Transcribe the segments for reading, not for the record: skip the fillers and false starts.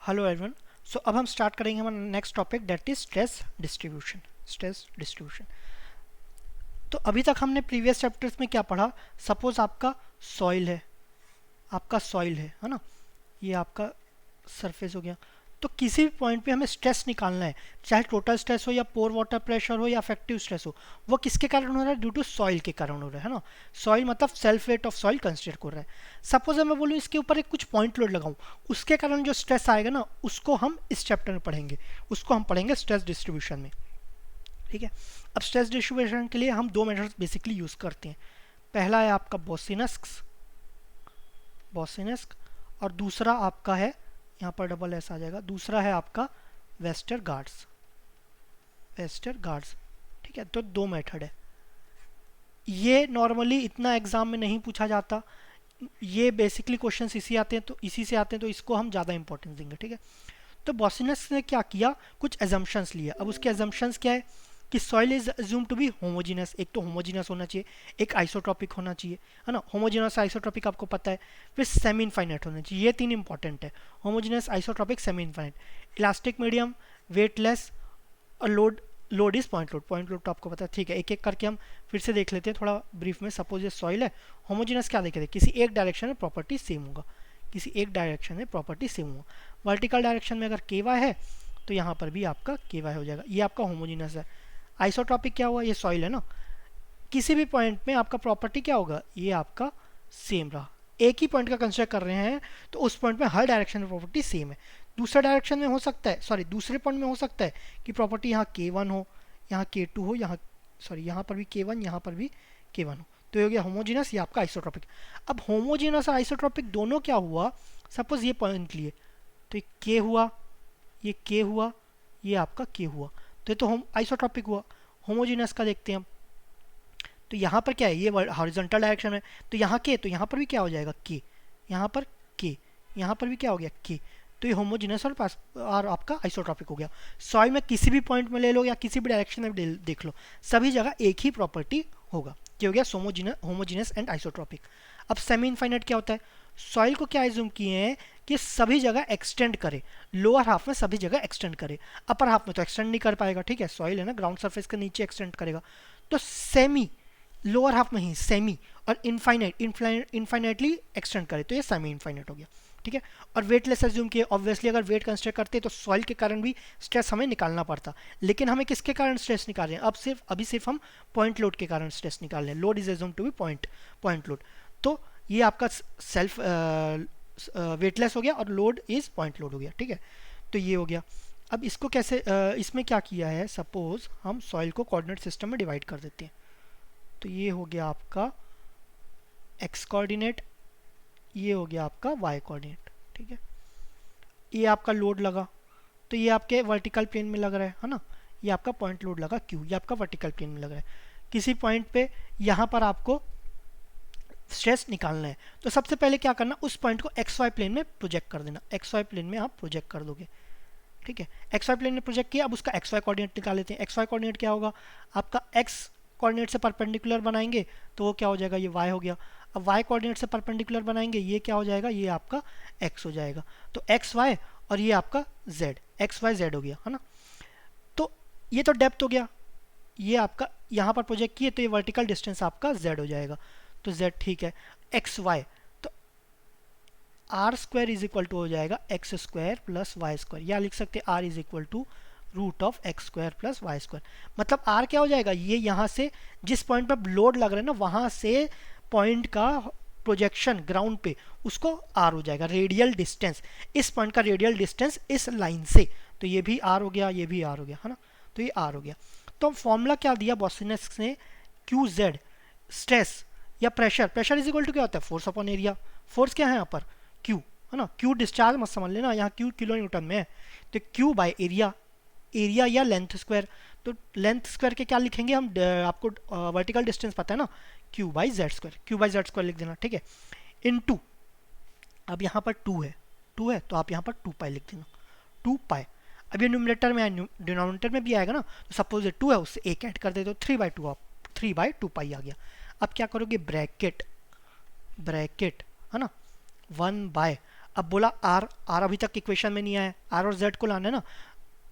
Hello everyone. सो अब हम start करेंगे हमारा next topic that is stress distribution. Stress distribution. तो अभी तक हमने प्रीवियस चैप्टर्स में क्या पढ़ा। सपोज आपका सॉइल है, है ना। ये आपका सरफेस हो गया। तो किसी भी पॉइंट पे हमें स्ट्रेस निकालना है, चाहे टोटल स्ट्रेस हो या पोर वाटर प्रेशर हो या अफेक्टिव स्ट्रेस हो। वो किसके कारण हो रहा है? ड्यू टू सॉइल के कारण हो रहा है ना। सॉइल मतलब self weight of soil consider कर रहा है। सपोज मैं बोलूँ इसके ऊपर एक कुछ पॉइंट लोड लगाऊं, उसके कारण जो स्ट्रेस आएगा ना, उसको हम इस चैप्टर में पढ़ेंगे। उसको हम पढ़ेंगे स्ट्रेस डिस्ट्रीब्यूशन में। ठीक है। अब स्ट्रेस डिस्ट्रीब्यूशन के लिए हम दो मेथड्स बेसिकली यूज करते हैं। पहला है आपका बॉसिनस्क और दूसरा आपका है, यहाँ पर डबल एस आ जाएगा, दूसरा है आपका वेस्टरगार्ड्स। ठीक है। तो दो मेथड है। ये नॉर्मली इतना एग्जाम में नहीं पूछा जाता। ये बेसिकली क्वेश्चंस इसी से आते हैं, तो इसको हम ज़्यादा इंपॉर्टेंस देंगे। ठीक है। तो बॉसिनस ने क्या किया, कुछ एजम्पशंस लिए। अब उसके एजम्पशंस क्या है कि soil is assume to be homogeneous. एक तो होमोजीनस होना चाहिए, एक आइसोट्रॉपिक होना चाहिए, है ना। होमोजीनस आइसोट्रॉपिक आपको पता है। फिर सेमी इनफाइनाइट होना चाहिए। ये तीन इंपॉर्टेंट है, homogeneous, isotropic, semi infinite. Elastic medium, weightless और लोड इज पॉइंट लोड तो आपको पता है। ठीक है, एक एक करके हम फिर से देख लेते हैं थोड़ा ब्रीफ में। सपोज ये सॉइल है, होमोजीनस क्या देखे थे, किसी एक डायरेक्शन में प्रॉपर्टी सेम होगा, किसी एक डायरेक्शन में प्रॉपर्टी सेम होगा। वर्टिकल डायरेक्शन में अगर के वाई है तो यहाँ पर भी आपका के वाई हो जाएगा। ये आपका होमोजीनस है। आइसोट्रॉपिक क्या हुआ, ये सॉइल है ना, किसी भी पॉइंट में आपका प्रॉपर्टी क्या होगा, ये आपका सेम रहा। एक ही पॉइंट का कंसिडर कर रहे हैं तो उस पॉइंट में हर डायरेक्शन में प्रॉपर्टी सेम है। दूसरा डायरेक्शन में हो सकता है, सॉरी दूसरे पॉइंट में हो सकता है कि प्रॉपर्टी यहाँ k1 हो, यहाँ k2 हो, यहाँ पर भी k1, यहाँ पर भी k1 हो। तो ये हो गया होमोजीनस, ये आपका आइसोट्रॉपिक। अब होमोजीनस और आइसोट्रॉपिक दोनों क्या हुआ, सपोज ये पॉइंट लिए तो ये k हुआ, ये k हुआ, ये आपका k हुआ, तो ये तो हम आइसोट्रॉपिक हुआ। होमोजीनस का देखते हैं हम। तो यहाँ पर क्या है, ये हॉरिजॉन्टल डायरेक्शन है, तो यहाँ के, तो यहाँ पर भी क्या हो जाएगा के, यहाँ पर के, यहाँ पर भी क्या हो गया के। तो ये होमोजीनस और पास और आपका आइसोट्रॉपिक हो गया। सॉइल में किसी भी पॉइंट में ले लो या किसी भी डायरेक्शन में देख लो, सभी जगह एक ही प्रॉपर्टी होगा। ये हो गया होमोजीनस एंड आइसोट्रॉपिक। अब सेमी इनफाइनाइट क्या होता है, सॉइल को क्या एज्यूम किए हैं कि सभी जगह एक्सटेंड करे, लोअर हाफ में सभी जगह एक्सटेंड करे, अपर हाफ में तो एक्सटेंड नहीं कर पाएगा। ठीक है, सॉइल है ना, ग्राउंड सरफेस के नीचे एक्सटेंड करेगा। तो सेमी, लोअर हाफ में ही सेमी, और इनफाइनाइटली एक्सटेंड करे तो ये सेमी इनफाइनाइट हो गया। ठीक है। और वेटलेस एज्यूम किए, ऑब्वियसली अगर वेट कंसिडर करते तो सॉइल के कारण भी स्ट्रेस हमें निकालना पड़ता, लेकिन हमें किसके कारण स्ट्रेस निकाल रहे हैं, अभी सिर्फ हम पॉइंट लोड के कारण स्ट्रेस निकाल रहे हैं। Load is assume to be point load. तो ये आपका सेल्फ वेटलेस हो गया और लोड इज पॉइंट लोड हो गया। ठीक है, तो ये हो गया। अब इसको कैसे इसमें क्या किया है, सपोज हम सॉइल को कोऑर्डिनेट सिस्टम में डिवाइड कर देते हैं। तो ये हो गया आपका एक्स कोऑर्डिनेट, ये हो गया आपका वाई कोऑर्डिनेट। ठीक है, ये आपका लोड लगा, तो ये आपके वर्टिकल प्लेन में लग रहा है ना। ये आपका पॉइंट लोड लगा क्यू, ये आपका वर्टिकल प्लेन में लग रहा है। किसी पॉइंट पे यहाँ पर आपको स्ट्रेस निकालना है, तो सबसे पहले क्या करना, उस पॉइंट को एक्स वाई प्लेन में प्रोजेक्ट कर देना। एक्स वाई प्लेन में आप प्रोजेक्ट कर दोगे। ठीक है, एक्स वाई प्लेन में प्रोजेक्ट किया। अब उसका एक्स वाई कोऑर्डिनेट निकाल लेते हैं। एक्स वाई कोऑर्डिनेट क्या होगा, आपका एक्स कोऑर्डिनेट से परपेंडिकुलर बनाएंगे तो वो क्या हो जाएगा, ये y हो गया। अब y कोऑर्डिनेट से परपेंडिकुलर बनाएंगे, ये क्या हो जाएगा, ये आपका x हो जाएगा। तो एक्स वाई और ये आपका z, एक्स वाई जेड हो गया, है ना। तो ये तो डेप्थ हो गया, ये आपका यहाँ पर प्रोजेक्ट किए तो ये वर्टिकल डिस्टेंस आपका z हो जाएगा। तो z ठीक है, एक्स वाई, तो R square is equal to हो जाएगा X square plus Y square, या लिख सकते हैं R is equal to root of X square plus Y square. मतलब आर क्या हो जाएगा, ये यहाँ से जिस पॉइंट पर लोड लग रहा है ना, वहाँ से पॉइंट का प्रोजेक्शन ग्राउंड पे, उसको आर हो जाएगा। रेडियल डिस्टेंस, इस पॉइंट का रेडियल डिस्टेंस इस लाइन से, तो ये भी आर हो गया, ये भी आर हो गया, है ना। तो ये आर हो गया। तो फॉर्मूला क्या दिया बॉसिनस ने, क्यू जेड स्ट्रेस या प्रेशर इज इक्वल टू क्या होता है, फोर्स अपॉन एरिया। फोर्स क्या है यहाँ पर, क्यू, है ना। क्यू डिस्चार्ज मत समझ लेना, यहाँ क्यू किलो न्यूटन में है, तो क्यू बाय एरिया, एरिया या लेंथ स्क्वायर। तो लेंथ स्क्वायर के क्या लिखेंगे हम, आपको वर्टिकल डिस्टेंस पता है ना, क्यू बाई जेड स्क्वायर लिख देना। ठीक है, इन टू, अब यहाँ पर टू है तो आप यहाँ पर 2 पाई लिख देना, 2 पाई। अब ये न्यूमरेटर में है, डिनोमिनेटर में भी आएगा ना, तो सपोज ये 2 है, उससे एक ऐड कर दे तो 3/2, आप 3/2 पाई आ गया। अब क्या करोगे, ब्रैकेट, है ना, 1 बाय, अब बोला आर, आर अभी तक इक्वेशन में नहीं आया, आर और जेड को लाना है ना,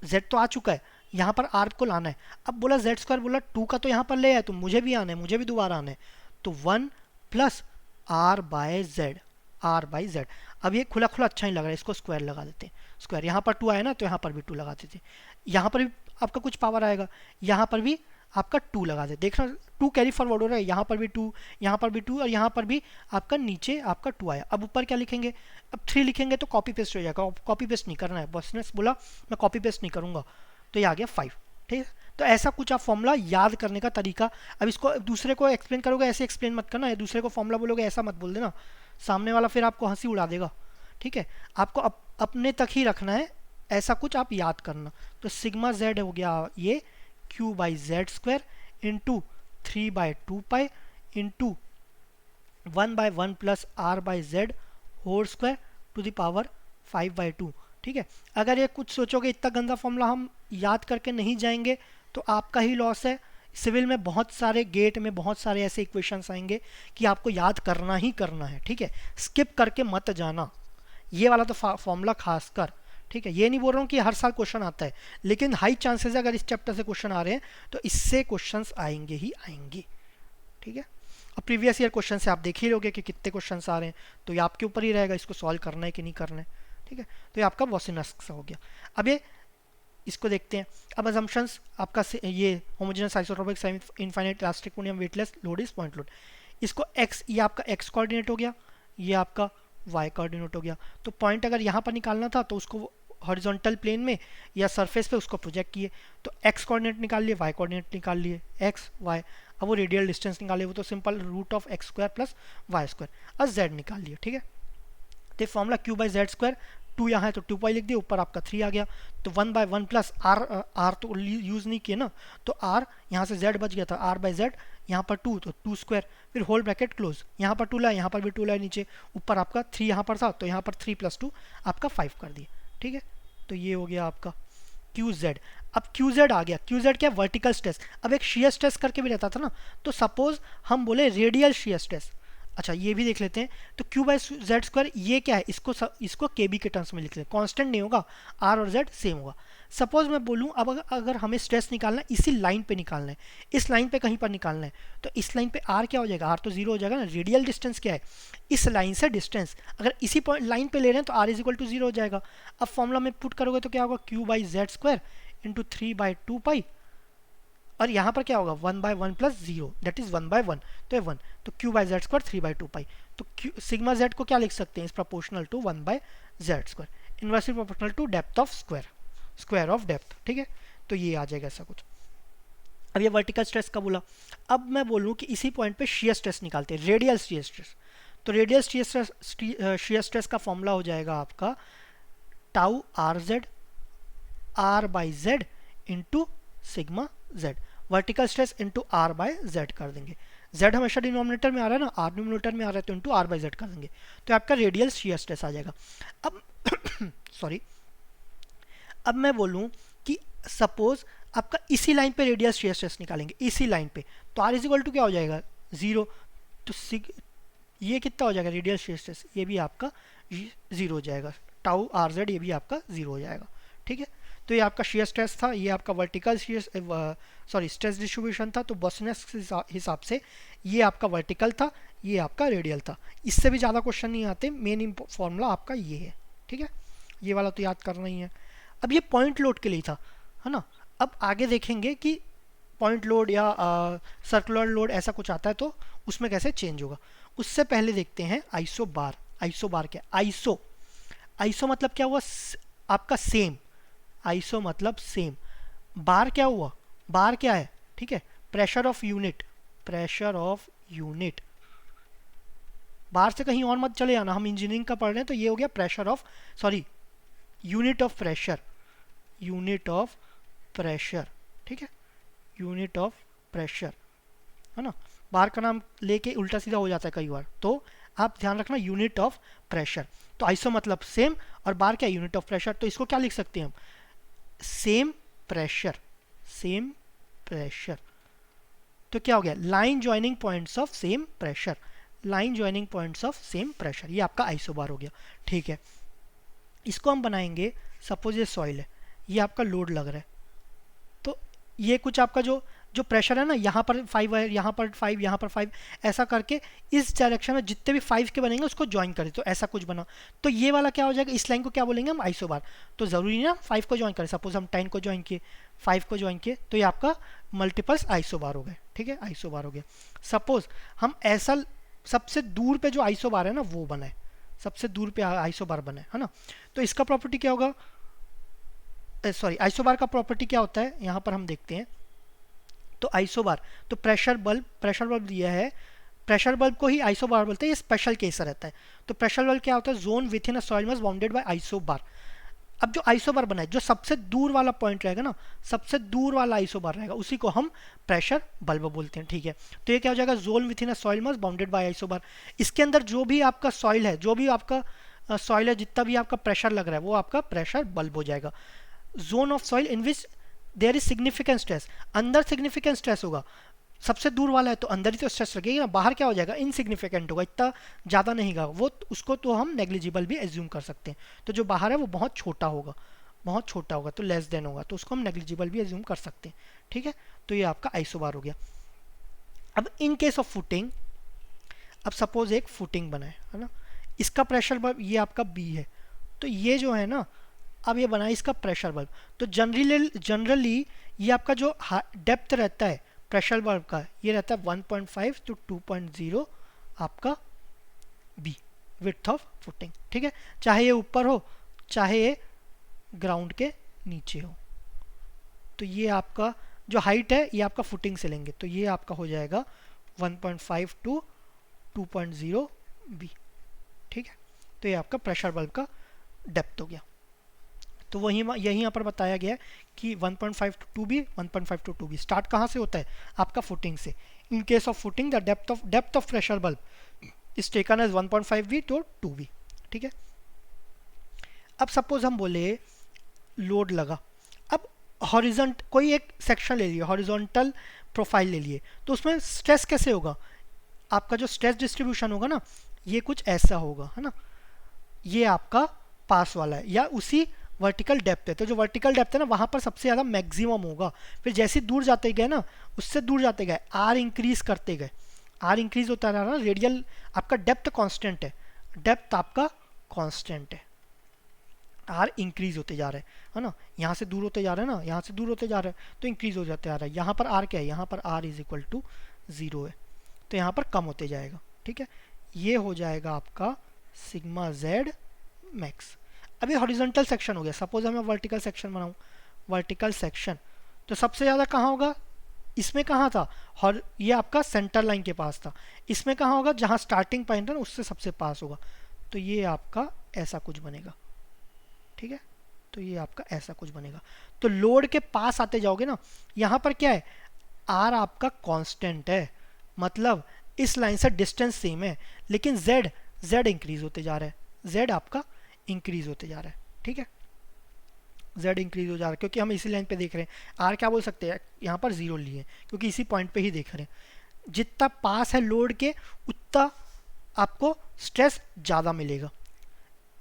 जेड तो आ चुका है, यहाँ पर आर को लाना है। अब बोला जेड स्क्वायर, बोला 2 का तो यहाँ पर ले आया, तो मुझे भी आना है, मुझे भी दोबारा आना है, तो 1 plus R by Z, R by Z. अब ये खुला खुला अच्छा नहीं लग रहा है, इसको स्क्वायर लगा देते हैं, स्क्वायर, यहाँ पर 2 आया ना, तो यहाँ पर भी 2 लगा देते हैं, यहाँ पर भी आपका कुछ पावर आएगा, यहाँ पर भी आपका 2 लगा दे, देखना 2 कैरी फॉरवर्ड हो रहा है, यहाँ पर भी 2, यहाँ पर भी 2, और यहाँ पर भी आपका नीचे आपका 2 आया। अब ऊपर क्या लिखेंगे, अब 3 लिखेंगे तो कॉपी पेस्ट हो जाएगा, कॉपी पेस्ट नहीं करना है, बस ने बोला मैं कॉपी पेस्ट नहीं करूँगा, तो ये आ गया 5। ठीक है, तो ऐसा कुछ आप फॉर्मूला याद करने का तरीका। अब इसको दूसरे को एक्सप्लेन करोगे, ऐसे एक्सप्लेन मत करना है, दूसरे को फॉर्मूला बोलोगे ऐसा मत बोल देना, सामने वाला फिर आपको हंसी उड़ा देगा। ठीक है, आपको अपने तक ही रखना है, ऐसा कुछ आप याद करना। तो सिग्मा जेड हो गया ये Q by Z square into 3/2 into 1/1 plus R by Z whole square to the power 5/2। ठीक है, अगर ये कुछ सोचोगे इतना गंदा फॉर्मूला हम याद करके नहीं जाएंगे तो आपका ही लॉस है। सिविल में बहुत सारे गेट में बहुत सारे ऐसे इक्वेशंस आएंगे कि आपको याद करना ही करना है। ठीक है, स्किप करके मत जाना, ये वाला तो फॉर्मूला खासकर। ठीक है, ये नहीं बोल रहा हूँ कि हर साल क्वेश्चन आता है, लेकिन हाई चांसेस है अगर इस चैप्टर से क्वेश्चन आ रहे हैं तो इससे क्वेश्चंस आएंगे ही आएंगे। ठीक है, अब प्रीवियस ईयर क्वेश्चन से आप देख ही लोगे कि कितने क्वेश्चंस आ रहे हैं, तो ये आपके ऊपर ही रहेगा इसको सॉल्व करना है कि नहीं करना है। ठीक है, तो ये आपका वॉसिनस्क हो गया। अब ये इसको देखते हैं। अब अजम्पशंस आपका ये homogeneous isotropic semi infinite elastic पूर्णियम weightless load is point load. इसको एक्स, ये आपका एक्स कोऑर्डिनेट हो गया, ये आपका वाई कोऑर्डिनेट हो गया। तो पॉइंट अगर यहाँ पर निकालना था तो उसको हॉरिजॉन्टल प्लेन में या सरफेस पे उसको प्रोजेक्ट किए, तो एक्स कोऑर्डिनेट निकाल लिए, वाई कोऑर्डिनेट निकाल लिए, एक्स वाई। अब वो रेडियल डिस्टेंस निकाले, वो तो simple root of X square plus Y square, और जेड निकाल लिए। ठीक है, तो formula Q by Z square, 2 यहाँ है तो 2 पाई लिख दिया, ऊपर आपका 3 आ गया, तो 1/1 प्लस आर, आर तो यूज़ नहीं किए ना, तो आर यहाँ से जेड बच गया था, आर बाई जेड, यहाँ पर 2 तो 2 स्क्वायर, फिर होल ब्रैकेट क्लोज, यहाँ पर 2 लाए, यहाँ पर भी 2 लाए नीचे, ऊपर आपका 3 यहाँ पर था तो यहाँ पर 3 + 2 आपका 5 कर दिए। ठीक है, तो ये हो गया आपका क्यू जेड। अब क्यू जेड आ गया, क्यू जेड क्या, वर्टिकल स्ट्रेस। अब एक शेयर स्ट्रेस करके भी रहता था ना, तो सपोज हम बोले रेडियल शेयर स्ट्रेस, अच्छा ये भी देख लेते हैं। तो क्यू बाई जेड स्क्वायर ये क्या है, इसको के बी के टर्म्स में लिख लें, कांस्टेंट नहीं होगा, आर और जेड सेम होगा। सपोज मैं बोलूँ अब अगर हमें स्ट्रेस निकालना है, इसी लाइन पे निकालना है, इस लाइन पे कहीं पर निकालना है, तो इस लाइन पे आर क्या हो जाएगा, आर तो 0 हो जाएगा ना, रेडियल डिस्टेंस क्या है, इस लाइन से डिस्टेंस, अगर इसी पॉइंट लाइन पे ले रहे हैं तो आर इज इक्वल टू 0 हो जाएगा। अब फॉर्मूला में पुट करोगे तो क्या होगा, Q by Z square into 3/2 पाई, और यहाँ पर क्या होगा 1/1 प्लस 0 दैट इज 1/1, तो 1, तो Q by Z square 3/2 pi. तो सिग्मा जेड को क्या लिख सकते हैं, is proportional to 1/z square, inversely proportional to depth of square, square of depth. ठीक है, तो ये आ जाएगा ऐसा कुछ। अब ये वर्टिकल स्ट्रेस का बोला। अब मैं बोलूँ कि इसी पॉइंट पे शेयर स्ट्रेस निकालते हैं, रेडियल शेयर स्ट्रेस। तो रेडियल शेयर स्ट्रेस का फॉर्मूला हो जाएगा आपका tau R Z, R by Z into sigma Z, vertical stress into R by Z कर देंगे। जेड हमेशा डिनोमिनेटर में आ रहा है ना, आर न्यूमिनेटर में आ रहा है, तो इंटू आर बाई जेड कर देंगे, तो आपका रेडियल शेयर स्ट्रेस आ जाएगा। अब सॉरी, अब मैं बोलूँ कि सपोज आपका इसी लाइन पे रेडियल शेयर स्ट्रेस निकालेंगे, इसी लाइन पे, तो आर इज इक्वल टू क्या हो जाएगा 0, तो ये कितना हो जाएगा रेडियल शेयर स्ट्रेस, ये भी आपका 0 हो जाएगा, टाउ आर जेड ये भी आपका 0 हो जाएगा। ठीक है, तो ये आपका शेयर स्ट्रेस था, ये आपका वर्टिकल शेयर स्ट्रेस डिस्ट्रीब्यूशन था, तो बॉसिनेस हिसाब से ये आपका वर्टिकल था, ये आपका रेडियल था। इससे भी ज़्यादा क्वेश्चन नहीं आते, मेन फॉर्मूला आपका ये है। ठीक है, ये वाला तो याद करना ही है। अब ये पॉइंट लोड के लिए था, है ना। अब आगे देखेंगे कि पॉइंट लोड या सर्कुलर लोड ऐसा कुछ आता है तो उसमें कैसे चेंज होगा। उससे पहले देखते हैं आइसो बार। आइसो बार क्या, आइसो मतलब क्या हुआ आपका सेम, आइसो मतलब सेम। बार क्या हुआ, बार क्या है, ठीक है, pressure of unit, pressure of unit. Bar से कहीं और मत चले आना, हम इंजीनियरिंग का पढ़ रहे हैं, तो ये हो गया pressure of, sorry unit of pressure, unit of pressure. ठीक है, यूनिट ऑफ प्रेशर, है ना। बार का नाम लेके उल्टा सीधा हो जाता है कई बार, तो आप ध्यान रखना यूनिट ऑफ प्रेशर। तो आइसो मतलब सेम और बार क्या, यूनिट ऑफ प्रेशर। तो इसको क्या लिख सकते हैं हम, सेम प्रेशर, सेम प्रेशर। तो क्या हो गया, line joining points of same pressure, line joining points of same pressure, ये आपका आइसोबार हो गया। ठीक है, इसको हम बनाएंगे, सपोज ये सॉइल है, ये आपका लोड लग रहा है, तो ये कुछ आपका जो जो प्रेशर है ना, यहाँ पर 5 है, यहाँ पर 5, यहाँ पर 5, ऐसा करके इस डायरेक्शन में जितने भी 5 के बनेंगे उसको ज्वाइन करें, तो ऐसा कुछ बना। तो ये वाला क्या हो जाएगा, इस लाइन को क्या बोलेंगे हम, आइसोबार। तो ज़रूरी ना 5 को ज्वाइन करें, सपोज हम 10 को ज्वाइन किए, 5 को ज्वाइन किए, तो ये आपका मल्टीपल्स आइसोबार हो गए। ठीक है, आइसोबार हो गया। सपोज हम ऐसा सबसे दूर पे जो आइसोबार है ना वो बनाए, सबसे दूर पे आइसोबार बनाए, है ना। तो इसका प्रॉपर्टी क्या होगा, सॉरी आइसोबार का प्रॉपर्टी क्या होता है, यहाँ पर हम देखते हैं। तो आइसोबार, तो प्रेशर बल्ब दिया है, प्रेशर बल्ब को ही आइसोबार बोलते हैं, ये स्पेशल केस रहता है। तो प्रेशर बल्ब क्या होता है, zone with in a soil मस बाउंडेड बाय आइसोबार। अब जो आइसोबार बना है, जो सबसे दूर वाला पॉइंट रहेगा ना, सबसे दूर वाला आइसोबार रहेगा, उसी को हम प्रेशर बल्ब बोलते हैं। ठीक है, तो ये क्या हो जाएगा, zone with in a soil मस बाउंडेड बाय आइसोबार। इसके अंदर जो भी आपका सॉइल है, जो भी आपका सॉइल है, जितना भी आपका प्रेशर लग रहा है वो आपका प्रेशर बल्ब हो जाएगा। Zone of soil in which there is significant stress, अंदर सिग्निफिकेंट स्ट्रेस होगा, सबसे दूर वाला है तो अंदर ही तो स्ट्रेस लगेगी ना, बाहर क्या हो जाएगा, इनसिग्निफिकेंट होगा, इतना ज़्यादा नहीं होगा वो, उसको तो हम नेग्लिजिबल भी एज्यूम कर सकते हैं। तो जो बाहर है वो बहुत छोटा होगा, बहुत छोटा होगा, तो लेस देन होगा, तो उसको हम नेग्लिजिबल भी एज्यूम कर सकते हैं। ठीक है, तो ये आपका आइसोबार हो गया। अब इन केस ऑफ फुटिंग, अब सपोज एक फुटिंग बना है ना, इसका प्रेशर बल्ब ये आपका बी है, तो ये जो है ना, अब ये बना है इसका प्रेशर बल्ब। तो जनरली ये आपका जो डेप्थ रहता है प्रेशर बल्ब का, ये रहता है 1.5 to 2.0 आपका बी, विड्थ ऑफ फुटिंग। ठीक है, चाहे ये ऊपर हो चाहे ये ग्राउंड के नीचे हो। तो ये आपका जो हाइट है ये आपका फुटिंग से लेंगे, तो ये आपका हो जाएगा 1.5 to 2.0 बी। ठीक है, तो ये आपका प्रेशर बल्ब का डेप्थ हो गया। तो वही यही यहाँ पर बताया गया है कि 1.5 to 2b, 1.5 to 2b start कहाँ से होता है, आपका फुटिंग से। In case of footing the depth of pressure bulb is taken as 1.5b to 2b। ठीक है, अब सपोज हम बोले लोड लगा, अब हॉरिजॉन्ट कोई एक सेक्शन ले लिए, हॉरिजॉन्टल प्रोफाइल ले लिए, तो उसमें स्ट्रेस कैसे होगा, आपका जो स्ट्रेस डिस्ट्रीब्यूशन होगा ना, ये कुछ ऐसा होगा, है ना। ये आपका पास वाला है या उसी वर्टिकल डेप्थ है, तो जो वर्टिकल डेप्थ है ना वहाँ पर सबसे ज़्यादा मैक्सिमम होगा। फिर जैसे दूर जाते गए ना, उससे दूर जाते गए, आर इंक्रीज करते गए, आर इंक्रीज होता रहा ना, रेडियल आपका डेप्थ कांस्टेंट है, डेप्थ आपका कांस्टेंट है, आर इंक्रीज होते जा रहा है ना, यहाँ से दूर होते जा रहा है ना, यहाँ से दूर होते जा रहा है तो इंक्रीज हो जाते जा रहा है। यहाँ पर आर क्या है, यहाँ पर आर इज इक्वल टू 0 है, तो यहाँ पर कम होते जाएगा। ठीक है, ये हो जाएगा आपका सिग्मा जेड मैक्स। अभी हॉरिजॉन्टल सेक्शन हो गया, सपोज मैं वर्टिकल सेक्शन बनाऊँ, वर्टिकल सेक्शन तो सबसे ज़्यादा कहाँ होगा, इसमें कहाँ था, और ये आपका सेंटर लाइन के पास था, इसमें कहाँ होगा, जहाँ स्टार्टिंग पॉइंट है ना उससे सबसे पास होगा, तो ये आपका ऐसा कुछ बनेगा। ठीक है, तो ये आपका ऐसा कुछ बनेगा। तो लोड के पास आते जाओगे ना, यहाँ पर क्या है, आर आपका कांस्टेंट है, मतलब इस लाइन से डिस्टेंस सेम है, लेकिन जेड इंक्रीज होते जा रहा है, जेड आपका इंक्रीज होते जा रहा है। ठीक है, जेड इंक्रीज हो जा रहा है क्योंकि हम इसी लाइन पे देख रहे हैं। आर क्या बोल सकते हैं, यहाँ पर 0 लिए क्योंकि इसी पॉइंट पे ही देख रहे हैं। जितना पास है लोड के उतना आपको स्ट्रेस ज़्यादा मिलेगा।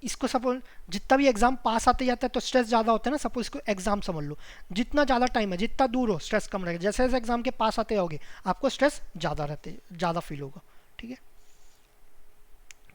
इसको सपोज जितना भी एग्जाम पास आते जाता है तो स्ट्रेस ज़्यादा होता है ना, सपोज इसको एग्जाम समझ लो, जितना ज़्यादा टाइम है, जितना दूर हो स्ट्रेस कम रहेगा, जैसे जैसे एग्जाम के पास आते जाओगे आपको स्ट्रेस ज़्यादा फील होगा। ठीक है,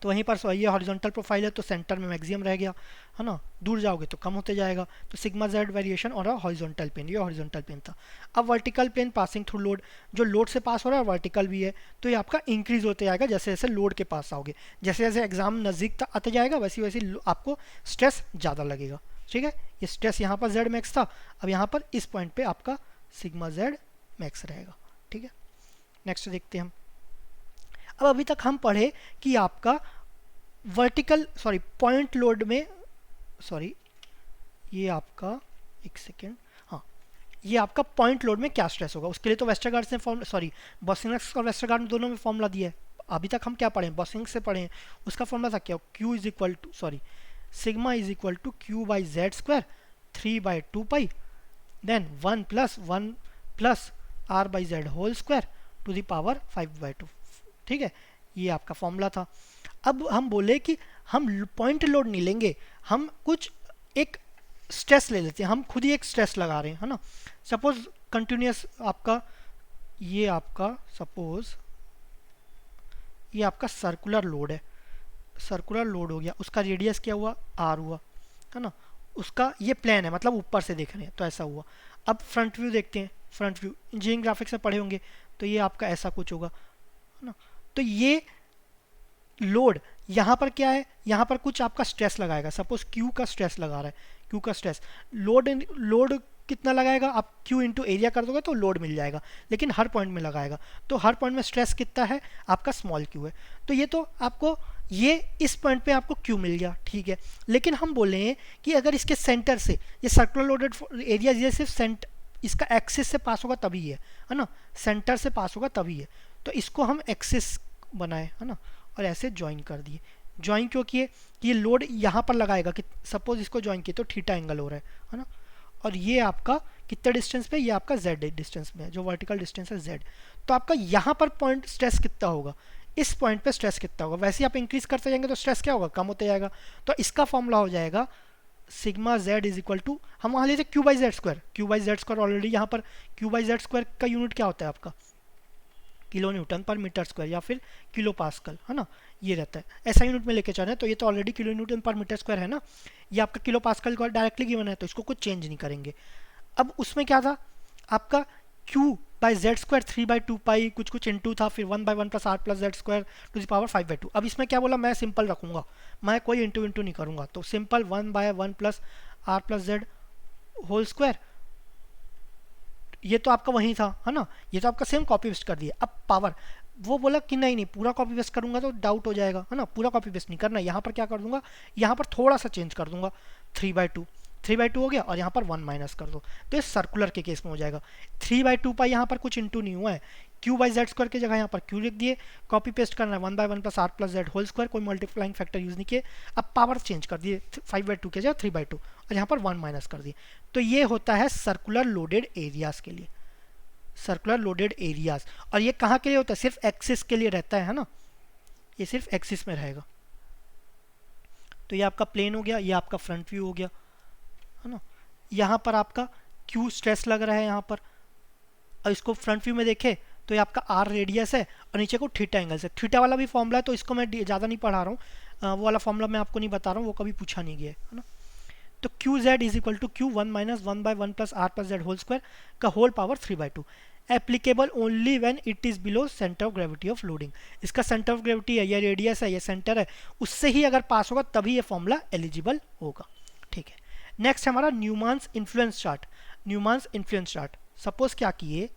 तो वहीं पर ये हॉरिजॉन्टल प्रोफाइल है तो सेंटर में मैक्सिमम रह गया, है ना, दूर जाओगे तो कम होते जाएगा। तो सिग्मा जेड वेरिएशन और हॉरिजॉन्टल प्लेन, ये हॉरिजॉन्टल प्लेन था। अब vertical plane passing through load, जो लोड से पास हो रहा है वर्टिकल भी है, तो ये आपका इंक्रीज होते जाएगा जैसे जैसे लोड के पास आओगे, जैसे जैसे एग्जाम नज़दीक आते जाएगा वैसे वैसे आपको स्ट्रेस ज़्यादा लगेगा। ठीक है, ये स्ट्रेस यहाँ पर जेड मैक्स था, अब यहाँ पर इस पॉइंट पर आपका सिग्मा जेड मैक्स रहेगा। ठीक है, नेक्स्ट देखते हैं हम। अब अभी तक हम पढ़े कि आपका वर्टिकल पॉइंट लोड में, ये आपका एक सेकेंड, हाँ, ये आपका पॉइंट लोड में क्या स्ट्रेस होगा, उसके लिए तो वेस्टरगार्ड ने बॉसिंगस और वेस्टरगार्ड दोनों में फॉर्मूला दिया है। अभी तक हम क्या पढ़े, बॉसिंगस से पढ़े हैं, उसका फॉर्मूला था क्या, Q is equal to sigma is equal to Q by Z square 3/2 pi then 1 plus R by Z whole square to the power 5/2। ठीक है, ये आपका फॉर्मूला था। अब हम बोले कि हम पॉइंट लोड नहीं लेंगे, हम कुछ एक स्ट्रेस ले लेते हैं, हम खुद ही एक स्ट्रेस लगा रहे हैं, है ना। सपोज कंटिन्यूस आपका ये आपका सपोज ये आपका सर्कुलर लोड है, सर्कुलर लोड हो गया, उसका रेडियस क्या हुआ आर हुआ, है ना। उसका ये प्लेन है, मतलब ऊपर से देख रहे हैं तो ऐसा हुआ। अब फ्रंट व्यू देखते हैं, फ्रंट व्यू इंजीनियरिंग ग्राफिक्स में पढ़े होंगे, तो ये आपका ऐसा कुछ होगा, है ना। तो ये लोड यहाँ पर क्या है, यहाँ पर कुछ आपका स्ट्रेस लगाएगा, सपोज क्यू का स्ट्रेस लगा रहा है, क्यू का स्ट्रेस, लोड कितना लगाएगा, आप क्यू इंटू एरिया कर दोगे तो लोड मिल जाएगा, लेकिन हर पॉइंट में लगाएगा, तो हर पॉइंट में स्ट्रेस कितना है आपका स्मॉल क्यू है। तो ये तो आपको ये इस पॉइंट पे आपको क्यू मिल गया, ठीक है। लेकिन हम बोल रहे हैं कि अगर इसके सेंटर से ये सर्कुलर लोडेड एरिया ये सिर्फ सेंटर इसका एक्सिस से पास होगा तभी है ना, सेंटर से पास होगा तभी है, तो इसको हम एक्सिस बनाए, है ना, और ऐसे ज्वाइन कर दिए। ज्वाइन क्यों किए, ये लोड यहाँ पर लगाएगा कि सपोज इसको ज्वाइन किए तो थीटा एंगल हो रहा है ना, और ये आपका कितने डिस्टेंस पे, ये आपका z डिस्टेंस में है, जो वर्टिकल डिस्टेंस है z। तो आपका यहाँ पर पॉइंट स्ट्रेस कितना होगा, इस पॉइंट पे स्ट्रेस कितना होगा, वैसे ही आप इंक्रीज करते जाएंगे तो स्ट्रेस क्या होगा, कम होते जाएगा। तो इसका फॉर्मूला हो जाएगा sigma z is equal to, हम वहाँ लेते Q by Z square, Q by Z square already यहाँ पर क्यू बाई जेड स्क्वायर का यूनिट क्या होता है आपका kilo newton per metre square या फिर किलो पास्कल, है ना, ये रहता है। ऐसा यूनिट में लेके चल रहे हैं, तो ये तो already kilo newton per metre square है ना, ये आपका किलो पास्कल का डायरेक्टली गिवन है, तो इसको कुछ चेंज नहीं करेंगे। अब उसमें क्या था आपका q by Z square 3/2 pi कुछ कुछ इनटू था, फिर 1/1 plus R plus Z square to the power 5/2। अब इसमें क्या बोला, मैं सिंपल रखूंगा, मैं कोई इंटू इंटू नहीं करूंगा, तो simple 1/1 plus R plus Z whole square, ये तो आपका वही था, है ना, ये तो आपका सेम कॉपी पेस्ट कर दिया। अब पावर वो बोला कि नहीं नहीं पूरा कॉपी पेस्ट करूंगा तो डाउट हो जाएगा, है ना, पूरा कॉपी पेस्ट नहीं करना, यहाँ पर क्या कर दूंगा, यहाँ पर थोड़ा सा चेंज कर दूंगा, 3/2 हो गया, और यहाँ पर 1 माइनस कर दो, तो ये सर्कुलर के केस में हो जाएगा। 3/2 पाई यहाँ पर कुछ इंटू नहीं हुआ है, क्यू बाई जेड स्क्वायर की जगह यहाँ पर क्यू लिख दिए, कॉपी पेस्ट करना है 1/1 plus R plus Z whole square, कोई मल्टीप्लाइंग फैक्टर यूज नहीं किए। अब पावर चेंज कर दिए 5/2 के जगह 3/2, और यहाँ पर 1 माइनस कर दिए। तो ये होता है सर्कुलर लोडेड एरियाज के लिए, सर्कुलर लोडेड एरियाज। और ये कहाँ के लिए होता है, सिर्फ एक्सिस के लिए रहता है ना, ये सिर्फ एक्सिस में रहेगा। तो ये आपका प्लेन हो गया, ये आपका फ्रंट व्यू हो गया, है ना। यहाँ पर आपका क्यू स्ट्रेस लग रहा है यहाँ पर, और इसको फ्रंट व्यू में देखे तो ये आपका आर रेडियस है, और नीचे को थीटा एंगल से, थीटा वाला भी फॉर्मूला है, तो इसको मैं ज़्यादा नहीं पढ़ा रहा हूँ, वो वाला फॉर्मूला मैं आपको नहीं बता रहा हूँ, वो कभी पूछा नहीं गया है ना। तो Q Z is equal to Q 1-1/1 plus R plus Z whole square का whole power 3/2, applicable only when it is below centre of gravity of loading. इसका सेंटर ऑफ ग्रेविटी है, ये रेडियस है, ये सेंटर है, उससे ही अगर पास होगा तभी ये फॉर्मूला एलिजिबल होगा, ठीक है। नेक्स्ट हमारा Newmark's influence chart. Newmark's influence chart, suppose क्या किए,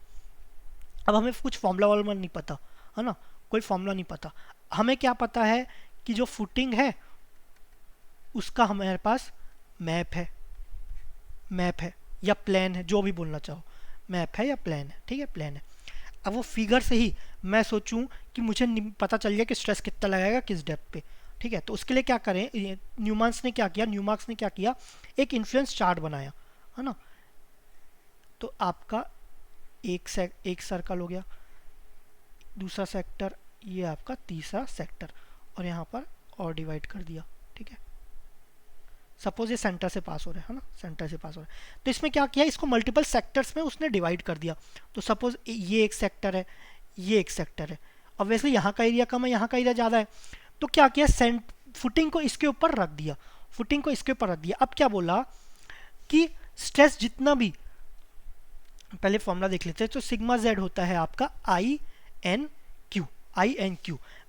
अब हमें कुछ फॉर्मूला वाला नहीं पता, है ना, कोई फॉर्मूला नहीं पता, हमें क्या पता है कि जो फुटिंग है उसका हमारे पास मैप है या प्लान है, जो भी बोलना चाहो, मैप है या प्लान है, ठीक है, प्लान है। अब वो फिगर से ही मैं सोचूं कि मुझे पता चल गया कि स्ट्रेस कितना लगाएगा किस डेप्थ पे, ठीक है। तो उसके लिए क्या करें, न्यूमार्क्स ने क्या किया, एक इन्फ्लुएंस चार्ट बनाया, है ना। तो आपका एक सर्कल हो गया, दूसरा सेक्टर, ये आपका तीसरा सेक्टर, और यहाँ पर और डिवाइड कर दिया, ठीक है। सपोज ये सेंटर से पास हो रहा है ना, सेंटर से पास हो रहा है, तो इसमें क्या किया, इसको मल्टीपल सेक्टर्स में उसने डिवाइड कर दिया। तो सपोज ये एक सेक्टर है, ये एक सेक्टर है, ऑब्वियसली यहाँ का एरिया कम है, यहाँ का एरिया ज़्यादा है, तो क्या किया, फुटिंग को इसके ऊपर रख दिया, अब क्या बोला कि स्ट्रेस जितना भी, पहले फॉर्मूला देख लेते हैं, तो सिग्मा जेड होता है आपका I N Q,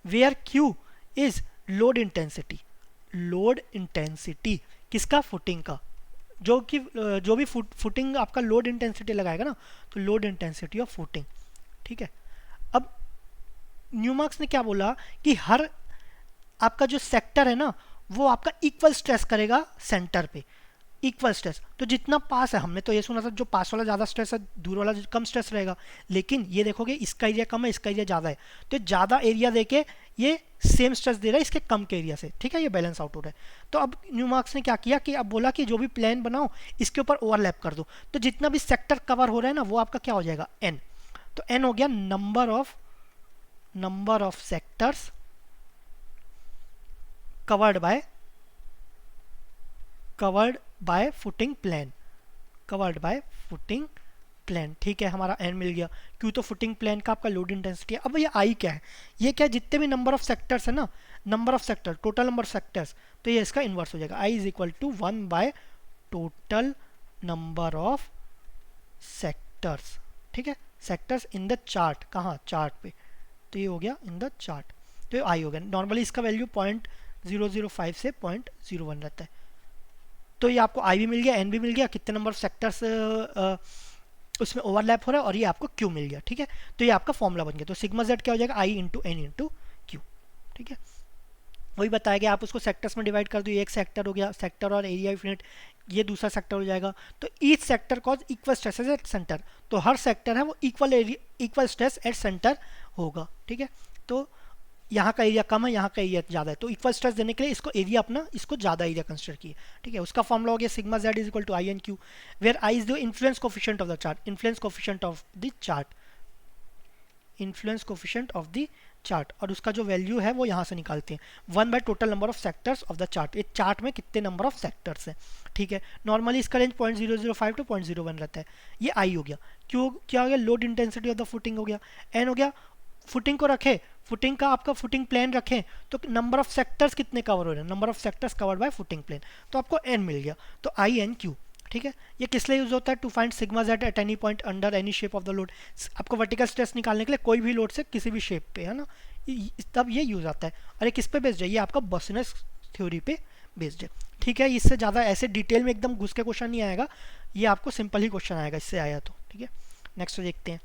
where Q is load intensity किसका, फुटिंग का, जो भी फुटिंग आपका लोड इंटेंसिटी लगाएगा ना, तो लोड इंटेंसिटी ऑफ फुटिंग, ठीक है। अब न्यूमार्क्स ने क्या बोला कि हर आपका जो सेक्टर है ना वो आपका इक्वल स्ट्रेस करेगा सेंटर पे, इक्वल स्ट्रेस। तो जितना पास है, हमने तो ये सुना था जो पास वाला ज़्यादा स्ट्रेस है, दूर वाला कम स्ट्रेस रहेगा, लेकिन ये देखोगे इसका एरिया कम है, इसका एरिया ज़्यादा है, तो ज़्यादा एरिया देके ये सेम स्ट्रेस दे रहा है इसके कम के एरिया से, ठीक है, ये बैलेंस आउट हो रहा है। तो अब न्यूमार्क्स ने क्या किया कि अब बोला कि जो भी प्लान बनाओ इसके ऊपर ओवरलैप कर दो, तो जितना भी सेक्टर कवर हो रहा है ना वो आपका क्या हो जाएगा, एन। तो एन हो गया number of sectors covered by footing plane, covered by footing plane. ठीक है, हमारा एन मिल गया। क्यों, तो फुटिंग प्लेन का आपका लोड इंटेंसिटी है। अब ये आई क्या है, ये क्या है, जितने भी नंबर ऑफ सेक्टर्स है ना, number of sector, total number sectors, तो ये इसका इन्वर्स हो जाएगा। I is equal to 1 by total number of sectors. ठीक है, सेक्टर्स इन द चार्ट, कहाँ, चार्ट पे, तो ये हो गया इन द चार्ट, तो ये आई हो गया। नॉर्मली इसका वैल्यू 0.005 से 0.01 रहता है। तो ये आपको आई भी मिल गया, एन भी मिल गया, कितने नंबर ऑफ सेक्टर्स उसमें ओवरलैप हो रहा है, और ये आपको क्यू मिल गया। ठीक है, तो ये आपका फॉर्मूला बन गया। तो सिग्मा जेड क्या हो जाएगा, आई इंटू एन इंटू क्यू। ठीक है, वही बताया गया, आप उसको सेक्टर्स में डिवाइड कर दो, एक सेक्टर हो गया, सेक्टर और एरिया यूनिट, ये दूसरा सेक्टर हो जाएगा। तो each sector cause equal stress at centre, तो हर सेक्टर है वो इक्वल स्ट्रेस एट सेंटर होगा। ठीक है, तो यहाँ का एरिया कम है, यहाँ का एरिया ज़्यादा है, तो इक्वल स्ट्रेस देने के लिए इसको एरिया अपना, इसको ज़्यादा एरिया कंसिडर किए। ठीक है, उसका फॉर्मूला हो गया sigma Z is equal to I N Q, where I is the influence coefficient of the chart, influence coefficient of the chart, influence coefficient of the chart, और उसका जो वैल्यू है वो यहाँ से निकालते हैं, 1 by total number of sectors of the chart. एक चार्ट में कितने नंबर ऑफ सेक्टर्स हैं। ठीक है, नॉर्मली इसका रेंज 0.005 टू 0.01 रहता है। ये आई हो गया। क्यों, क्या हो गया, load intensity of the footing हो गया, एन हो गया, फुटिंग को रखे, फुटिंग का आपका फुटिंग प्लेन रखें, तो नंबर ऑफ सेक्टर्स कितने कवर हो रहे हैं, number of sectors covered by footing plane, तो आपको एन मिल गया, तो आई एन क्यू। ठीक है, ये किस लिए यूज होता है, to find sigma Z at any point under any shape of the load. आपको वर्टिकल स्ट्रेस निकालने के लिए कोई भी लोड से किसी भी शेप पे, है ना, तब ये यूज आता है। और ये किस पे बेस्ड है, ये आपका बॉसिनेस थ्योरी पे बेस्ड है। ठीक है, इससे ज़्यादा ऐसे डिटेल में एकदम घुस के क्वेश्चन नहीं आएगा, ये आपको सिंपल ही क्वेश्चन आएगा इससे आया तो। ठीक है, नेक्स्ट देखते हैं।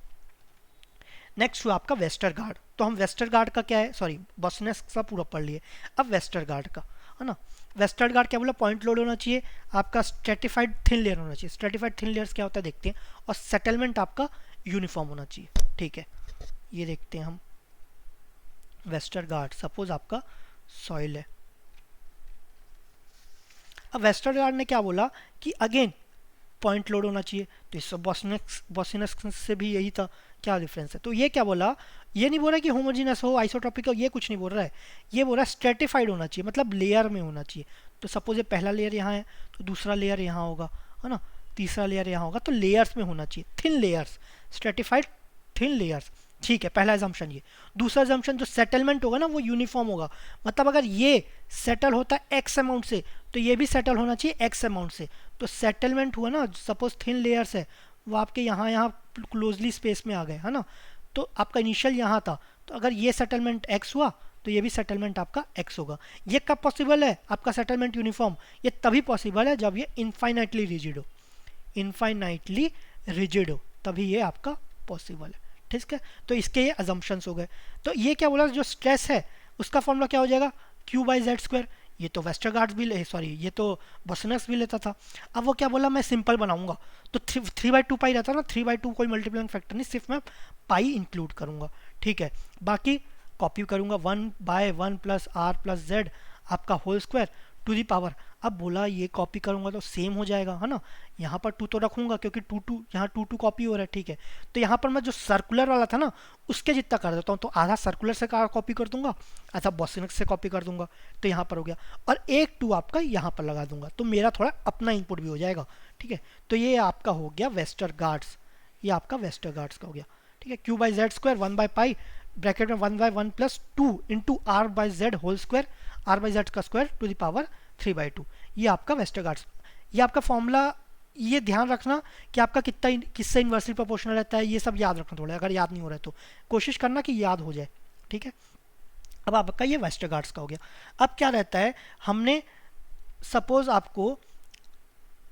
नेक्स्ट हुआ आपका वेस्टरगार्ड। तो हम वेस्टरगार्ड का क्या है, सॉरी बॉसिनेस का पूरा पढ़ लिए, अब वेस्टरगार्ड का, है ना। वेस्टरगार्ड क्या बोला, पॉइंट लोड होना चाहिए, आपका स्ट्रेटिफाइड थिन लेयर होना चाहिए। स्ट्रेटिफाइड थिन लेयर्स क्या होता है देखते हैं, और सेटलमेंट आपका यूनिफॉर्म होना चाहिए। ठीक है, ये देखते हैं हम वेस्टरगार्ड। सपोज आपका सॉइल है, अब वेस्टरगार्ड ने क्या बोला कि अगेन पॉइंट लोड होना चाहिए, तो इस बॉसिनेस से भी यही था, क्या डिफरेंस है। तो ये क्या बोला, ये नहीं बोल रहा कि होमोजीनस हो, आइसोट्रोपिक हो, ये कुछ नहीं बोल रहा है, ये बोल रहा है स्ट्रेटिफाइड होना चाहिए, मतलब लेयर में होना चाहिए। तो सपोज ये पहला लेयर यहाँ है, तो दूसरा लेयर यहाँ होगा, है ना, तीसरा लेयर यहाँ होगा, तो लेयर्स में होना चाहिए, thin layers, stratified thin layers. ठीक है, पहला एजम्पशन ये। दूसरा एजम्पशन जो सेटलमेंट होगा ना वो यूनिफॉर्म होगा, मतलब अगर ये सेटल होता है एक्स अमाउंट से, तो ये भी सेटल होना चाहिए एक्स अमाउंट से। तो सेटलमेंट हुआ ना, सपोज थिन लेयर्स है, वो आपके यहाँ क्लोजली स्पेस में आ गए, है ना, तो आपका इनिशियल यहाँ था, तो अगर ये सेटलमेंट एक्स हुआ तो ये भी सेटलमेंट आपका एक्स होगा। ये कब पॉसिबल है आपका सेटलमेंट यूनिफॉर्म, ये तभी पॉसिबल है जब ये इनफाइनाइटली रिजिड हो, इनफाइनाइटली रिजिड हो, तभी ये आपका पॉसिबल है। ठीक है, तो इसके ये अजम्पशंस हो गए। तो ये क्या बोला, जो स्ट्रेस है उसका फॉर्मूला क्या हो जाएगा, क्यू बाई जेड स्क्वायर। ये तो वेस्टरगार्ड भी, सॉरी ये तो बॉसिनेस भी लेता था। अब वो क्या बोला, मैं सिंपल बनाऊंगा, तो 3/2 पाई रहता ना, 3/2 कोई मल्टीप्लाइंग फैक्टर नहीं, सिर्फ मैं पाई इंक्लूड करूंगा। ठीक है, बाकी कॉपी करूंगा 1/1 प्लस आर प्लस जेड आपका whole square to the power. अब बोला ये कॉपी करूंगा तो सेम हो जाएगा, है ना, यहाँ पर 2 तो रखूंगा क्योंकि 2 यहाँ 2 कॉपी हो रहा है। ठीक है, तो यहाँ पर मैं जो सर्कुलर वाला था ना उसके जितना कर देता हूँ, तो आधा सर्कुलर से कॉपी कर दूंगा, आधा बॉसिनेस से कॉपी कर दूंगा, तो यहाँ पर हो गया, और एक 2 आपका यहाँ पर लगा दूंगा, तो मेरा थोड़ा अपना इनपुट भी हो जाएगा। ठीक है, तो ये आपका हो गया वेस्टरगार्ड्स, ये आपका वेस्टरगार्ड्स का हो गया। ठीक है, क्यू बाई जेड स्क्वायर 1/पाई ब्रैकेट में 1/1 plus 2 into R by Z whole square, R by Z का स्क्वायर टू द पावर 3/2, ये आपका वेस्टरगार्ड्स। ये आपका फॉर्मूला, ये ध्यान रखना कि आपका कितना किससे इन्वर्सली प्रोपोर्शनल रहता है, ये सब याद रखना थोड़ा, अगर याद नहीं हो रहा है तो कोशिश करना कि याद हो जाए। ठीक है, अब आपका ये वेस्टरगार्ड्स का हो गया। अब क्या रहता है, हमने सपोज आपको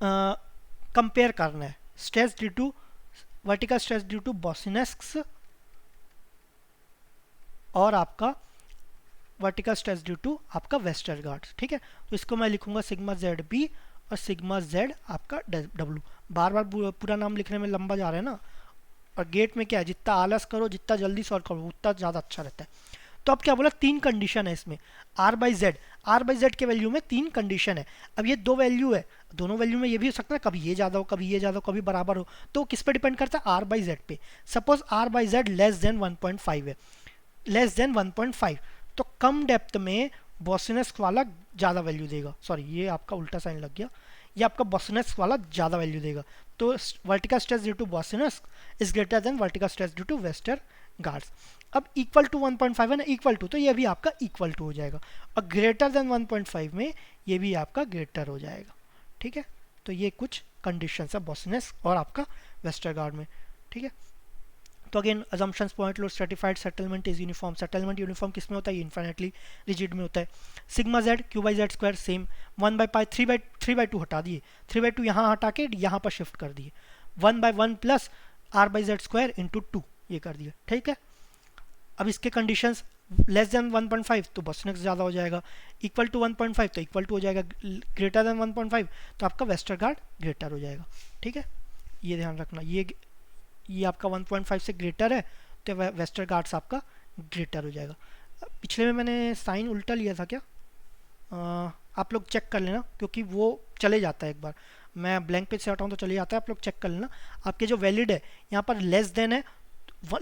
कंपेयर करना है stress due to vertical stress due to Boussinesq और आपका वर्टिकल स्ट्रेस ड्यू टू आपका वेस्टरगार्ड्स। ठीक है, तो इसको मैं लिखूंगा सिग्मा जेड बी और सिग्मा जेड आपका डब्ल्यू। बार बार पूरा नाम लिखने में लंबा जा रहा है ना, और गेट में क्या है, जितना आलस करो, जितना जल्दी सॉल्व करो, उतना ज़्यादा अच्छा रहता है। तो अब क्या बोला, 3 कंडीशन है इसमें, आर बाई जेड के वैल्यू में 3 कंडीशन है। अब ये 2 वैल्यू है, दोनों वैल्यू में ये भी हो सकता है कभी ये ज़्यादा हो, कभी ये ज़्यादा हो, कभी बराबर हो, तो किस पे डिपेंड करता है, आर बाई जेड पे। Suppose R by Z less than 1.5 है, लेस देन 1.5, तो कम डेप्थ में बॉसिनेस वाला ज़्यादा वैल्यू देगा, सॉरी ये आपका उल्टा साइन लग गया, ये आपका बॉसिनेस वाला ज़्यादा वैल्यू देगा। तो vertical stress due to Boussinesq is greater than vertical stress due to Westergaard's. अब इक्वल टू 1.5 है ना, इक्वल टू, तो ये भी आपका इक्वल टू हो जाएगा, और ग्रेटर देन 1.5 में ये भी आपका ग्रेटर हो जाएगा। ठीक है, तो ये कुछ कंडीशंस है बॉसिनेस और आपका वेस्टरगार्ड में। ठीक है, तो अगेन अजम्पशंस पॉइंट लो, stratified settlement is uniform. Settlement uniform किस में होता है? इन्फाइनेटली रिजिड में होता है। Sigma Z Q by Z square same, 1/पाई 3/2 हटा दिए, 3/2 यहाँ हटा के यहाँ पर शिफ्ट कर दिए, 1/1 plus R by Z square into 2 ये कर दिया। ठीक है, अब इसके कंडीशंस लेस देन 1.5 तो बॉसिनेस ज़्यादा हो जाएगा, इक्वल टू 1.5 तो इक्वल टू हो जाएगा, ग्रेटर देन 1.5 तो आपका वेस्टरगार्ड ग्रेटर हो जाएगा। ठीक है, ये ध्यान रखना, ये आपका 1.5 से ग्रेटर है तो वेस्टरगार्ड्स आपका ग्रेटर हो जाएगा। पिछले में मैंने साइन उल्टा लिया था क्या? आप लोग चेक कर लेना, क्योंकि वो चले जाता है, एक बार मैं ब्लैंक पेज से हटाऊँ तो चले जाता है, आप लोग चेक कर लेना। आपके जो वैलिड है यहाँ पर लेस देन है,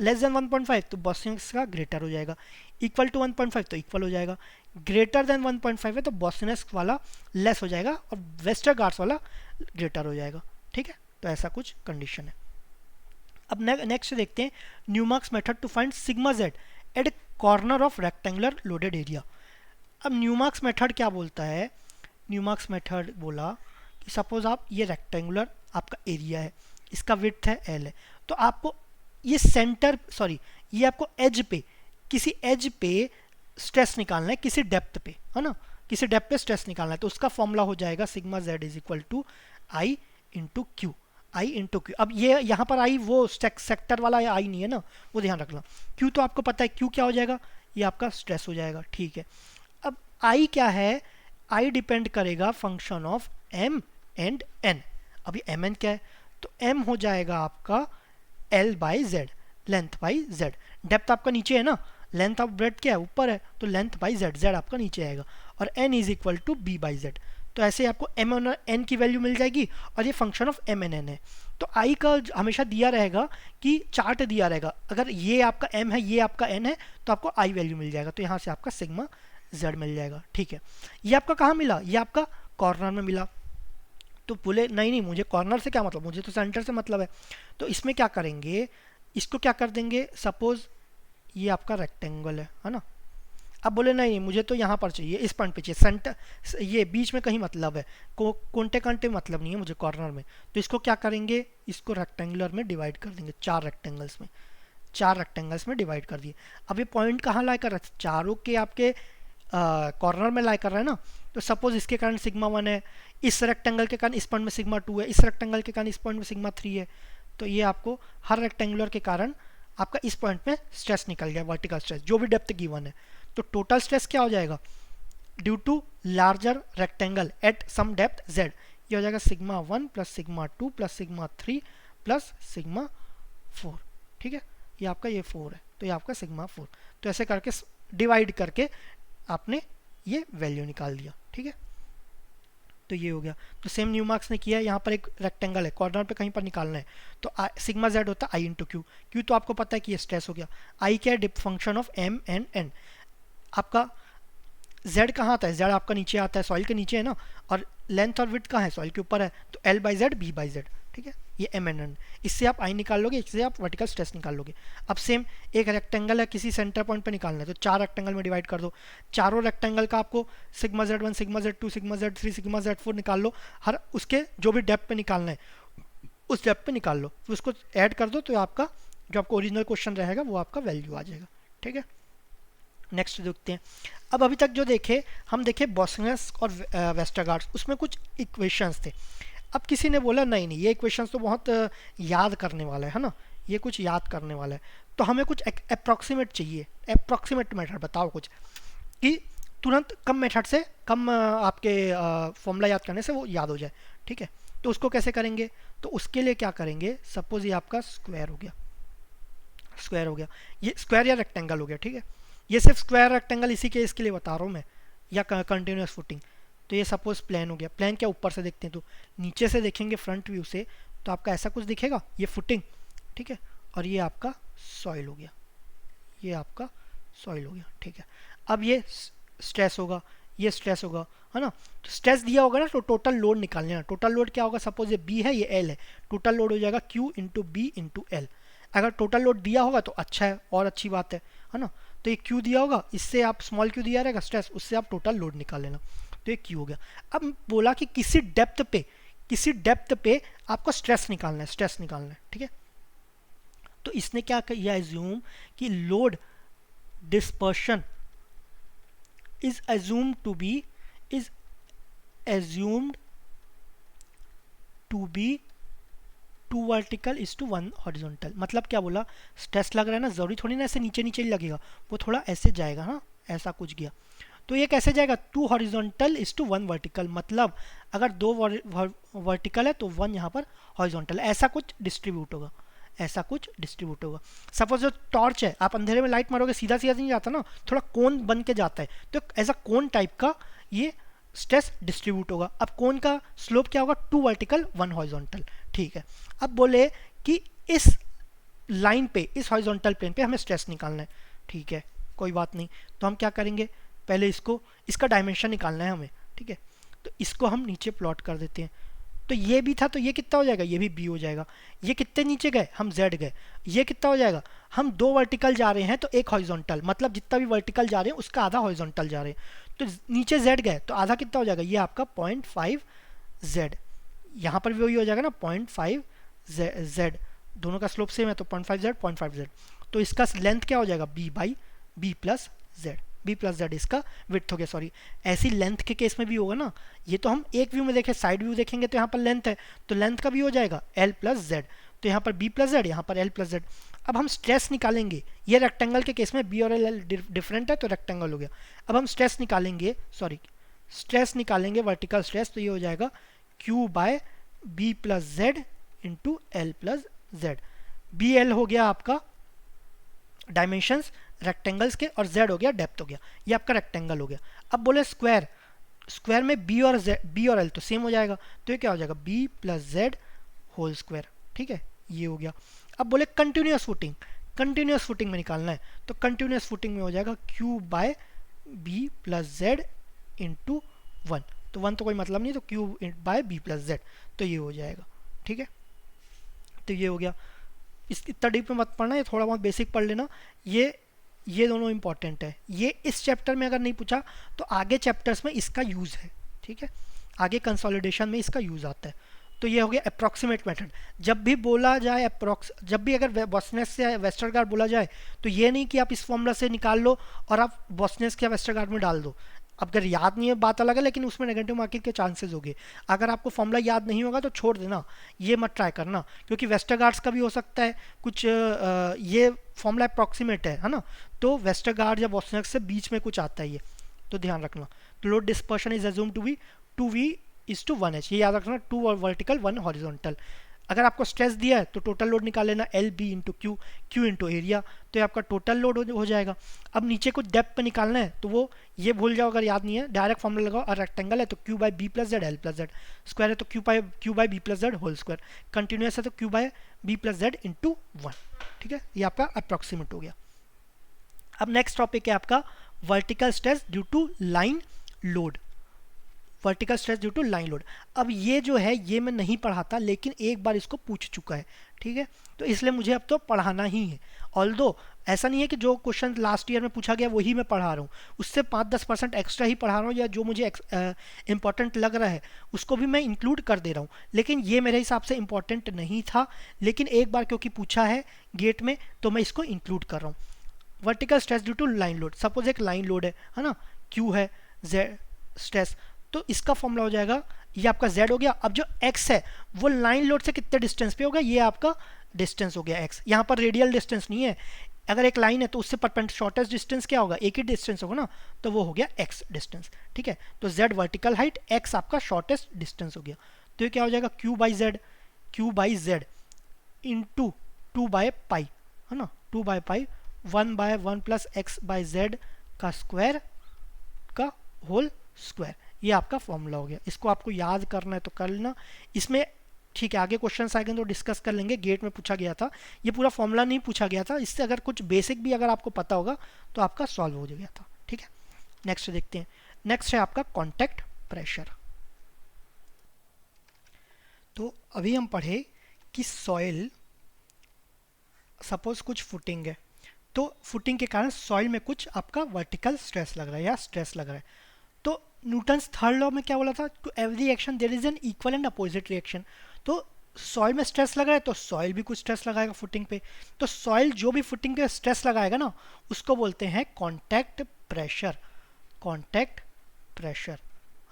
लेस देन 1.5 तो बॉसिनेस का ग्रेटर हो जाएगा, इक्वल टू 1.5 तो इक्वल हो जाएगा, ग्रेटर देन 1.5 है तो बॉसिनेस वाला लेस हो जाएगा और वेस्टरगार्ड्स वाला ग्रेटर हो जाएगा। ठीक है, तो ऐसा कुछ कंडीशन है। अब नेक्स्ट देखते हैं Newmark's method to find sigma Z at corner of rectangular loaded area. अब न्यूमार्क्स मेथड क्या बोलता है? न्यूमार्क्स मेथड बोला कि सपोज आप ये रेक्टेंगुलर आपका एरिया है, इसका विड्थ है एल है, तो आपको ये सेंटर सॉरी ये आपको एज पे, किसी एज पे स्ट्रेस निकालना है, किसी डेप्थ पे, है ना, किसी डेप्थ पे स्ट्रेस निकालना है, तो उसका फॉर्मूला हो जाएगा sigma Z is equal to I into Q, I into Q. अब ये यहाँ पर आई वो सेक्टर वाला आई नहीं है ना, वो ध्यान रखना। क्यू तो आपको पता है, क्यू क्या हो जाएगा? ये आपका स्ट्रेस हो जाएगा। ठीक है, अब आई क्या है? आई डिपेंड करेगा function of M and N. अभी एम एन क्या है? तो एम हो जाएगा आपका L by Z, length by Z. Depth आपका नीचे है ना, लेंथ ऑफ ब्रेड क्या है? ऊपर है, तो लेंथ बाई जेड, जेड आपका नीचे आएगा, और N is equal to B by Z. तो ऐसे आपको एम एन एन की वैल्यू मिल जाएगी, और ये function of M N N है। तो आई का हमेशा दिया रहेगा कि चार्ट दिया रहेगा, अगर ये आपका एम है ये आपका एन है तो आपको आई वैल्यू मिल जाएगा, तो यहाँ से आपका सिग्मा जेड मिल जाएगा। ठीक है, ये आपका कहाँ मिला? ये आपका कॉर्नर में मिला। तो बोले नहीं नहीं, मुझे कॉर्नर से क्या मतलब, मुझे तो सेंटर से मतलब है। तो इसमें क्या करेंगे, इसको क्या कर देंगे, सपोज ये आपका रेक्टेंगल है ना। अब बोले नहीं मुझे तो यहाँ पर चाहिए, इस पॉइंट पे चाहिए, सेंटर ये बीच में कहीं मतलब है, कोंटे कांटे मतलब नहीं है मुझे कॉर्नर में। तो इसको क्या करेंगे, इसको रेक्टेंगुलर में डिवाइड कर देंगे, चार रेक्टेंगल्स में डिवाइड कर दिए। अब ये पॉइंट कहाँ लाई कर रहा है? चारों के आपके कॉर्नर में लाई कर रहा है ना। तो सपोज इसके कारण सिग्मा 1 है, इस रेक्टेंगल के कारण इस पॉइंट में सिग्मा 2 है, इस रेक्टेंगल के कारण इस पॉइंट में सिग्मा 3 है। तो ये आपको हर रेक्टेंगुलर के कारण आपका इस पॉइंट में स्ट्रेस निकल गया, वर्टिकल स्ट्रेस, जो भी डेप्थ गिवन है। तो टोटल स्ट्रेस क्या हो जाएगा? Due to larger rectangle at some depth Z, ये हो जाएगा sigma 1 plus sigma 2 plus sigma 3 plus sigma 4। ठीक है, ये आपका ये 4 है, तो ये आपका सिग्मा 4। तो ऐसे करके डिवाइड करके आपने ये वैल्यू निकाल दिया। ठीक है, तो ये हो गया। तो सेम न्यूमार्क्स ने किया है, यहाँ पर एक रेक्टेंगल है, कॉर्नर पे कहीं पर निकालना है, तो सिग्मा जेड होता है आई इंटू क्यू। क्यू तो आपको पता है कि ये स्ट्रेस हो गया। आई क्या है? Function of M and N. आपका जेड कहाँ आता है? जेड आपका नीचे आता है, सॉइल के नीचे है ना, और लेंथ और विड्थ कहाँ है? सॉइल के ऊपर है, तो L by Z B by Z. ठीक है, ये एम एन एन, इससे आप आई निकाल लोगे, इससे आप वर्टिकल स्ट्रेस निकाल लोगे। अब सेम एक रेक्टेंगल है, किसी सेंटर पॉइंट पे निकालना है, तो चार रेक्टेंगल में डिवाइड कर दो, चारों रेक्टेंगल का आपको sigma Z 1 sigma Z 2 sigma Z 3 sigma Z 4 निकाल लो, हर उसके जो भी डेप्थ पे निकालना है उस डेप्थ पे निकाल लो, तो उसको ऐड कर दो, तो आपका जो आपका ओरिजिनल क्वेश्चन रहेगा वो आपका वैल्यू आ जाएगा। ठीक है, नेक्स्ट देखते हैं। अब अभी तक जो देखे हम देखे बॉसिनेस और वेस्टरगार्ड्स, उसमें कुछ इक्वेशंस थे। अब किसी ने बोला नहीं नहीं ये इक्वेशंस तो बहुत याद करने वाला है ना, ये कुछ याद करने वाला है, तो हमें कुछ अप्रॉक्सीमेट चाहिए, अप्रॉक्सीमेट मेथड बताओ कुछ कि तुरंत कम मेथड से कम आपके फॉर्मूला याद करने से वो याद हो जाए। ठीक है, तो उसको कैसे करेंगे? तो उसके लिए क्या करेंगे, सपोज ये आपका स्क्वायर हो गया, ये स्क्वायर या रेक्टेंगल हो गया। ठीक है, ये सिर्फ स्क्वायर रेक्टेंगल इसी केस के लिए बता रहा हूँ मैं, या कंटिन्यूस फुटिंग। तो ये सपोज प्लेन हो गया, प्लेन क्या ऊपर से देखते हैं, तो नीचे से देखेंगे फ्रंट व्यू से तो आपका ऐसा कुछ दिखेगा, ये फुटिंग। ठीक है, और ये आपका सॉइल हो गया, ये आपका सॉइल हो गया। ठीक है, अब ये स्ट्रेस होगा, ये स्ट्रेस होगा, है ना। तो स्ट्रेस दिया होगा ना, तो टोटल लोड निकालने हैं। टोटल लोड क्या होगा, सपोज ये बी है, ये एल है, टोटल लोड हो जाएगा Q into B into L. अगर टोटल लोड दिया होगा तो अच्छा है, और अच्छी बात है ना। तो ये क्यू दिया होगा, इससे आप स्मॉल क्यू दिया रहेगा स्ट्रेस, उससे आप टोटल लोड निकाल लेना। तो ये क्यू हो गया। अब बोला कि किसी डेप्थ पे आपको स्ट्रेस निकालना है, स्ट्रेस निकालना है, ठीक है। तो इसने क्या किया, एज्यूम कि load dispersion is assumed to be is assumed to be 2 vertical is to 1 horizontal. मतलब क्या बोला, स्ट्रेस लग रहा है ना, जरूरी थोड़ी ना ऐसे नीचे नीचे ही लगेगा, वो थोड़ा ऐसे जाएगा, हाँ ऐसा कुछ गया। तो ये कैसे जाएगा, 2 हॉरिजॉन्टल इज टू 1 वर्टिकल। मतलब अगर 2 वर्टिकल है तो 1 यहाँ पर हॉरिजॉन्टल, ऐसा कुछ डिस्ट्रीब्यूट होगा, ऐसा कुछ डिस्ट्रीब्यूट होगा। सपोज जो टॉर्च है, आप अंधेरे में लाइट मारोगे सीधा सीधा नहीं जाता ना, थोड़ा कोन बन के जाता है, तो ऐसा कोन टाइप का ये स्ट्रेस डिस्ट्रीब्यूट होगा। अब कोन का स्लोप क्या होगा, 2 वर्टिकल 1 हॉरिजॉन्टल, ठीक है। अब बोले कि इस लाइन पे, इस हॉरिजॉन्टल प्लेन पे हमें स्ट्रेस निकालना है, ठीक है, कोई बात नहीं। तो हम क्या करेंगे, पहले इसका डायमेंशन निकालना है हमें, ठीक है। तो इसको हम नीचे प्लॉट कर देते हैं। तो ये भी था, तो ये कितना हो जाएगा, ये भी बी हो जाएगा। ये कितने नीचे गए, हम जेड गए। ये कितना हो जाएगा, हम 2 वर्टिकल जा रहे हैं तो 1 हॉरिजॉन्टल, मतलब जितना भी वर्टिकल जा रहे हैं उसका आधा हॉरिजॉन्टल जा रहे हैं। तो नीचे जेड गए तो आधा कितना हो जाएगा, ये आपका 0.5 जेड। यहाँ पर भी वही हो जाएगा ना, 0.5 जेड, दोनों का स्लोप सेम है तो 0.5 जेड 0.5 जेड। तो इसका लेंथ क्या हो जाएगा, B by B plus Z, B plus Z इसका विड्थ हो गया, सॉरी। ऐसी लेंथ के केस में भी होगा ना, ये तो हम एक व्यू में देखें, साइड व्यू देखेंगे तो यहाँ पर लेंथ है, तो लेंथ का भी हो जाएगा एल प्लस जेड। तो यहाँ पर बी प्लस जेड, यहाँ पर एल प्लस जेड। अब हम स्ट्रेस निकालेंगे, ये रेक्टेंगल के केस में बी और एल डिफरेंट है तो रेक्टेंगल हो गया। अब हम स्ट्रेस निकालेंगे, स्ट्रेस निकालेंगे वर्टिकल स्ट्रेस, तो ये हो जाएगा Q by B plus Z into L plus Z. B L हो गया आपका डायमेंशंस रेक्टेंगल्स के, और z हो गया डेप्थ हो गया, ये आपका रेक्टेंगल हो गया। अब बोले स्क्वायर में b और l तो सेम हो जाएगा, तो ये क्या हो जाएगा, b plus Z whole square, ठीक है, ये हो गया। अब बोले कंटिन्यूस फुटिंग में निकालना है, तो कंटिन्यूस फुटिंग में हो जाएगा q by B plus Z into 1। तो 1 तो कोई मतलब नहीं, तो q by B plus Z, तो ये हो जाएगा, ठीक है। तो ये हो गया। इतना डीप में मत पढ़ना, ये थोड़ा बहुत बेसिक पढ़ लेना। ये दोनों इंपॉर्टेंट है। ये इस चैप्टर में अगर नहीं पूछा तो आगे चैप्टर्स में इसका यूज़ है, ठीक है, आगे कंसोलिडेशन में इसका यूज़ आता है। तो ये हो गया अप्रॉक्सीमेट मेथड। जब भी बोला जाए जब भी अगर बॉसनेस से वेस्टरगार्ड बोला जाए, तो ये नहीं कि आप इस फॉर्मूला से निकाल लो और आप बॉसनेस या वेस्टरगार्ड में डाल दो। अब अगर याद नहीं है बात अलग है, लेकिन उसमें नेगेटिव मार्किंग के चांसेस होंगे। अगर आपको फॉर्मूला याद नहीं होगा तो छोड़ देना, ये मत ट्राई करना, क्योंकि वेस्टरगार्ड्स का भी हो सकता है कुछ ये फॉर्मूला अप्रॉक्सीमेट है ना, तो वेस्टरगार्ड या बॉसनेस से बीच में कुछ आता है ये, तो ध्यान रखना। तो load dispersion is assume to be 2v is to 1h, ये याद रखना, 2 वर्टिकल 1 हॉरिजॉन्टल। अगर आपको स्ट्रेस दिया है तो टोटल लोड निकाल लेना, L B into Q into area, तो ये आपका टोटल लोड हो जाएगा। अब नीचे कुछ डेप्थ पे निकालना है, तो वो ये भूल जाओ अगर याद नहीं है, डायरेक्ट फॉर्मूला लगाओ। और रेक्टेंगल है तो Q by B plus Z L plus Z, square है तो Q by B plus Z whole square, continuous है तो Q by B plus Z into 1, ठीक है, ये आपका अप्रॉक्सीमेट हो गया। अब नेक्स्ट टॉपिक है आपका vertical stress due to line load, vertical stress due to line load. अब ये जो है ये मैं नहीं पढ़ाता, लेकिन एक बार इसको पूछ चुका है, ठीक है, तो इसलिए मुझे अब तो पढ़ाना ही है। ऑल्दो ऐसा नहीं है कि जो क्वेश्चन लास्ट ईयर में पूछा गया वही मैं पढ़ा रहा हूँ, उससे 5-10% एक्स्ट्रा ही पढ़ा रहा हूँ, या जो मुझे इंपॉर्टेंट लग रहा है उसको भी मैं इंक्लूड कर दे रहा हूँ। लेकिन ये मेरे हिसाब से इंपॉर्टेंट नहीं था, लेकिन एक बार क्योंकि पूछा है गेट में तो मैं इसको इंक्लूड कर रहा हूँ। Vertical stress due to line load, suppose एक लाइन लोड है ना, क्यू है जेड स्ट्रेस, तो इसका फॉर्मूला हो जाएगा, ये आपका z हो गया। अब जो x है वो लाइन लोड से कितने डिस्टेंस पे होगा, ये आपका डिस्टेंस हो गया x। यहाँ पर रेडियल डिस्टेंस नहीं है, अगर एक लाइन है तो उससे परपेंडिकुलर शॉर्टेस्ट डिस्टेंस क्या होगा, एक ही डिस्टेंस होगा ना, तो वो हो गया x डिस्टेंस, ठीक है। तो z वर्टिकल हाइट, x आपका शॉर्टेस्ट डिस्टेंस हो गया। तो ये क्या हो जाएगा, q by Z into 2 by pi, है ना, 2 by pi 1/1 plus x by Z का स्क्वायर का होल स्क्वायर, ये आपका फॉर्मूला हो गया। इसको आपको याद करना है तो कर लेना, इसमें ठीक है आगे क्वेश्चंस आएंगे तो डिस्कस कर लेंगे। गेट में पूछा गया था, ये पूरा फॉर्मूला नहीं पूछा गया था, इससे अगर कुछ बेसिक भी अगर आपको पता होगा तो आपका सॉल्व हो गया था, ठीक है। नेक्स्ट देखते हैं। नेक्स्ट है आपका कॉन्टैक्ट प्रेशर। तो अभी हम पढ़े कि सॉइल, सपोज कुछ फुटिंग है, तो फुटिंग के कारण सॉइल में कुछ आपका वर्टिकल स्ट्रेस लग रहा है या स्ट्रेस लग रहा है। तो न्यूटन्स थर्ड लॉ में क्या बोला था, to every action there is an equal and opposite reaction. तो सॉइल में स्ट्रेस लग रहा है तो सॉइल भी कुछ स्ट्रेस लगाएगा फुटिंग पे। तो सॉइल जो भी फुटिंग पे स्ट्रेस लगाएगा ना, उसको बोलते हैं कॉन्टैक्ट प्रेशर। कॉन्टैक्ट प्रेशर,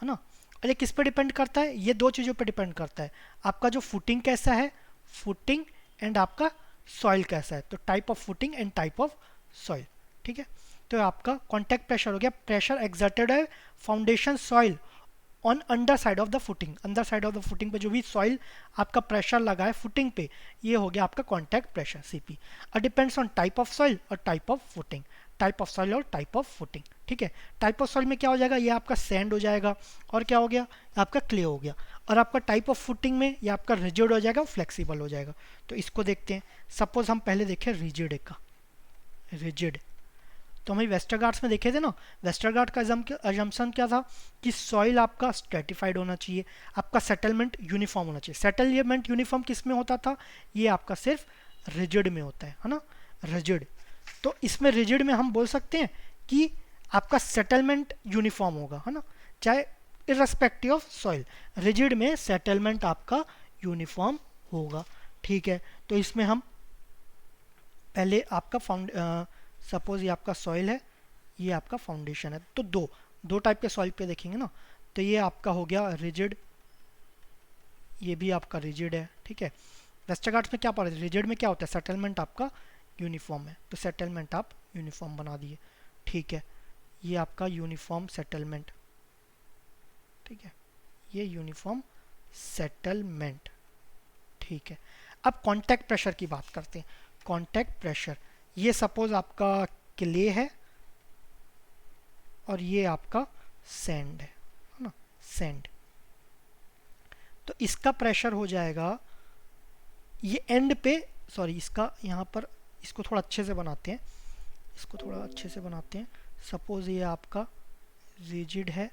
है ना। और ये किस पे डिपेंड करता है, ये दो चीज़ों पे डिपेंड करता है, आपका जो फुटिंग कैसा है, फुटिंग एंड आपका सॉइल कैसा है। तो type of footing and type of soil, ठीक है। तो आपका कॉन्टैक्ट प्रेशर हो गया, प्रेशर एक्सर्टेड है foundation soil on under side of the footing. अंदर साइड ऑफ द फुटिंग पे जो भी सॉइल आपका प्रेशर लगा है फुटिंग पे, ये हो गया आपका कॉन्टैक्ट प्रेशर सीपी। और depends on type of soil और type of footing, type of soil और टाइप ऑफ फुटिंग, ठीक है। टाइप ऑफ सॉइल में क्या हो जाएगा, ये आपका सैंड हो जाएगा, और क्या हो गया आपका क्ले हो गया। और आपका टाइप ऑफ फुटिंग में ये आपका रिजिड हो जाएगा, फ्लेक्सिबल हो जाएगा। तो इसको देखते हैं। सपोज हम पहले देखें रिजिड का, रिजिड। तो हम वेस्टरगार्ड्स में देखे थे ना, वेस्टरगार्ड का अजम्पशन क्या था कि सॉइल आपका स्ट्रेटिफाइड होना चाहिए, आपका सेटलमेंट यूनिफॉर्म होना चाहिए। सेटलमेंट यूनिफॉर्म किस में होता था, ये आपका सिर्फ रिजिड में होता है ना, रिजिड। तो इसमें रिजिड में हम बोल सकते हैं कि आपका सेटलमेंट यूनिफॉर्म होगा, है ना, चाहे इररेस्पेक्टिव ऑफ सॉइल। रिजिड में सेटलमेंट आपका यूनिफॉर्म होगा, ठीक है। तो इसमें हम पहले आपका सपोज ये आपका सॉइल है, ये आपका फाउंडेशन है। तो दो टाइप के सॉइल पे देखेंगे ना, तो ये आपका हो गया रिजिड, ये भी आपका रिजिड है, ठीक है। वेस्टरगार्ड्स में क्या पढ़ा, रिजिड में क्या होता है, सेटलमेंट आपका यूनिफॉर्म है, तो सेटलमेंट आप यूनिफॉर्म बना दिए, ठीक है। ये आपका यूनिफॉर्म सेटलमेंट, ठीक है, ये यूनिफॉर्म सेटलमेंट, ठीक है। अब कॉन्टैक्ट प्रेशर की बात करते हैं। कॉन्टैक्ट प्रेशर, ये सपोज आपका क्ले है और ये आपका सैंड है ना, सैंड। तो इसका प्रेशर हो जाएगा, ये एंड पे, सॉरी इसका यहाँ पर, इसको थोड़ा अच्छे से बनाते हैं, इसको थोड़ा अच्छे से बनाते हैं। सपोज ये आपका रिजिड है,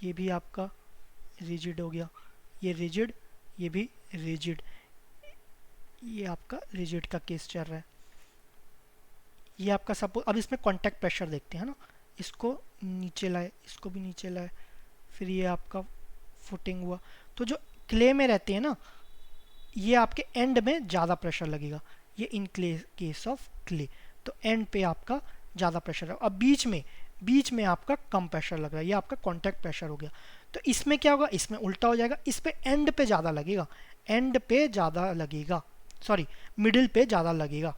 ये भी आपका रिजिड हो गया, ये रिजिड, ये भी रिजिड, ये आपका रिजिड का केस चल रहा है। ये आपका सपोज, अब इसमें कॉन्टैक्ट प्रेशर देखते हैं ना, इसको नीचे लाए, इसको भी नीचे लाए, फिर ये आपका फुटिंग हुआ। तो जो क्ले में रहते हैं ना, ये आपके एंड में ज़्यादा प्रेशर लगेगा, ये इन केस ऑफ क्ले। तो एंड पे आपका ज़्यादा प्रेशर है, अब बीच में आपका कम प्रेशर लग रहा है, ये आपका कॉन्टैक्ट प्रेशर हो गया। तो इसमें क्या होगा, इसमें उल्टा हो जाएगा, इस पे एंड पे ज़्यादा लगेगा, एंड पे ज़्यादा लगेगा, सॉरी मिडिल पे ज़्यादा लगेगा,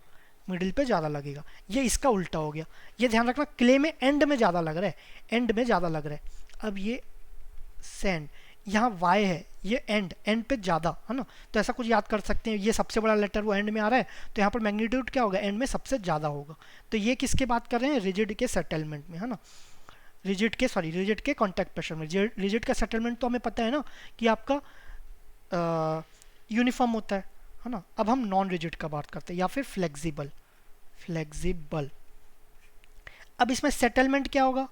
मिडिल पे ज़्यादा लगेगा, ये इसका उल्टा हो गया। ये ध्यान रखना, क्ले में एंड में ज़्यादा लग रहा है, एंड में ज़्यादा लग रहा है। अब ये सैंड, यहाँ वाई है, ये एंड पे ज़्यादा, है ना। तो ऐसा कुछ याद कर सकते हैं, ये सबसे बड़ा लेटर वो एंड में आ रहा है, तो यहाँ पर मैग्नीट्यूड क्या होगा, एंड में सबसे ज़्यादा होगा। तो ये किसके बात कर रहे हैं, रिजिड के सेटलमेंट में, है ना, रिजिड के कॉन्टैक्ट प्रेशर में। रिजिड का सेटलमेंट तो हमें पता है ना कि आपका यूनिफॉर्म होता है ना। अब हम नॉन रिजिड का बात करते हैं, या फिर फ्लेक्सिबल। अब इसमें सेटलमेंट क्या होगा,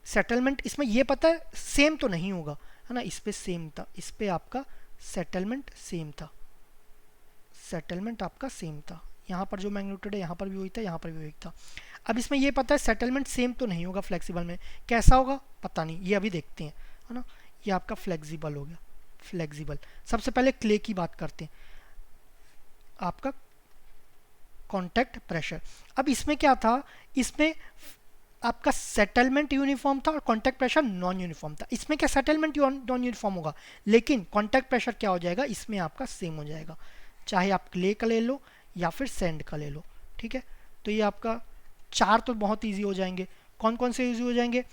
सेटलमेंट इसमें ये पता है सेम तो नहीं होगा, है ना, इस पे सेम था, इस पे आपका सेटलमेंट सेम था, सेटलमेंट आपका सेम था, यहाँ पर जो मैग्नीट्यूड है यहाँ पर भी वही था, यहाँ पर भी वही था। अब इसमें ये पता है सेटलमेंट सेम तो नहीं होगा, फ्लेक्सिबल में कैसा होगा पता नहीं, ये अभी देखते हैं, है ना। ये आपका फ्लेक्सिबल हो गया, फ्लेक्सिबल। सबसे पहले क्ले की बात करते हैं, आपका कॉन्टैक्ट प्रेशर। अब इसमें क्या था, इसमें आपका सेटलमेंट यूनिफॉर्म था और कॉन्टैक्ट प्रेशर नॉन यूनिफॉर्म था। इसमें क्या सेटलमेंट नॉन यूनिफॉर्म होगा, लेकिन कॉन्टैक्ट प्रेशर क्या हो जाएगा, इसमें आपका सेम हो जाएगा, चाहे आप क्ले का ले लो या फिर सैंड का ले लो, ठीक है। तो ये आपका चार तो बहुत ईजी हो जाएंगे। कौन कौन से ईजी हो जाएंगे,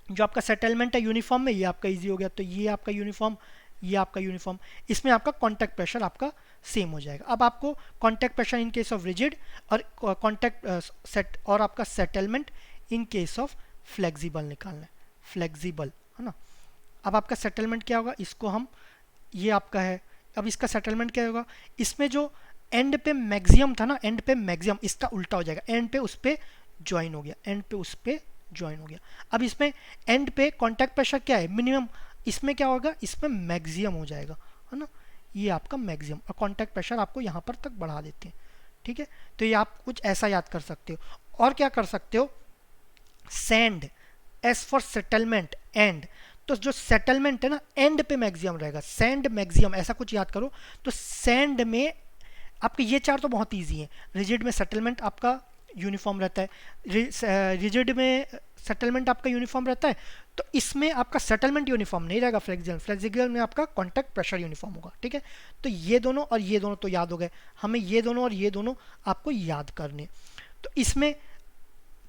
जो आपका सेटलमेंट है यूनिफॉर्म में, ये आपका ईजी हो गया, तो ये आपका यूनिफॉर्म, ये आपका यूनिफॉर्म, इसमें आपका कॉन्टैक्ट प्रेशर आपका सेम हो जाएगा। अब आपको contact pressure in case of rigid और कॉन्टैक्ट सेट और आपका settlement in case of flexible निकालना है, फ्लेक्सिबल, है ना। अब आपका सेटलमेंट क्या होगा, इसको हम, ये आपका है, अब इसका सेटलमेंट क्या होगा, इसमें जो एंड पे मैक्सिमम था ना, एंड पे मैक्सिमम, इसका उल्टा हो जाएगा, एंड पे उस पे ज्वाइन हो गया, एंड पे उस पे ज्वाइन हो गया। अब इसमें एंड पे कॉन्टैक्ट प्रेशर क्या है, मिनिमम, इसमें क्या होगा, इसमें मैक्सिमम हो जाएगा, है ना, ये आपका मैक्सिमम, और कॉन्टैक्ट प्रेशर आपको यहाँ पर तक बढ़ा देते हैं, ठीक है। तो ये आप कुछ ऐसा याद कर सकते हो। और क्या कर सकते हो, send S for settlement and, तो जो सेटलमेंट है ना एंड पे मैक्सिमम रहेगा, सेंड मैक्सिमम, ऐसा कुछ याद करो। तो सेंड में आपके ये चार तो बहुत इजी है। रिजिड में सेटलमेंट आपका यूनिफॉर्म रहता है, रिजिड में सेटलमेंट आपका यूनिफॉर्म रहता है, तो इसमें आपका सेटलमेंट यूनिफॉर्म नहीं रहेगा, फ्लेक्सिबल, फ्लेक्सिबल में आपका कॉन्टैक्ट प्रेशर यूनिफॉर्म होगा, ठीक है। तो ये दोनों और ये दोनों तो याद हो गए, हमें ये दोनों और ये दोनों आपको याद करने। तो इसमें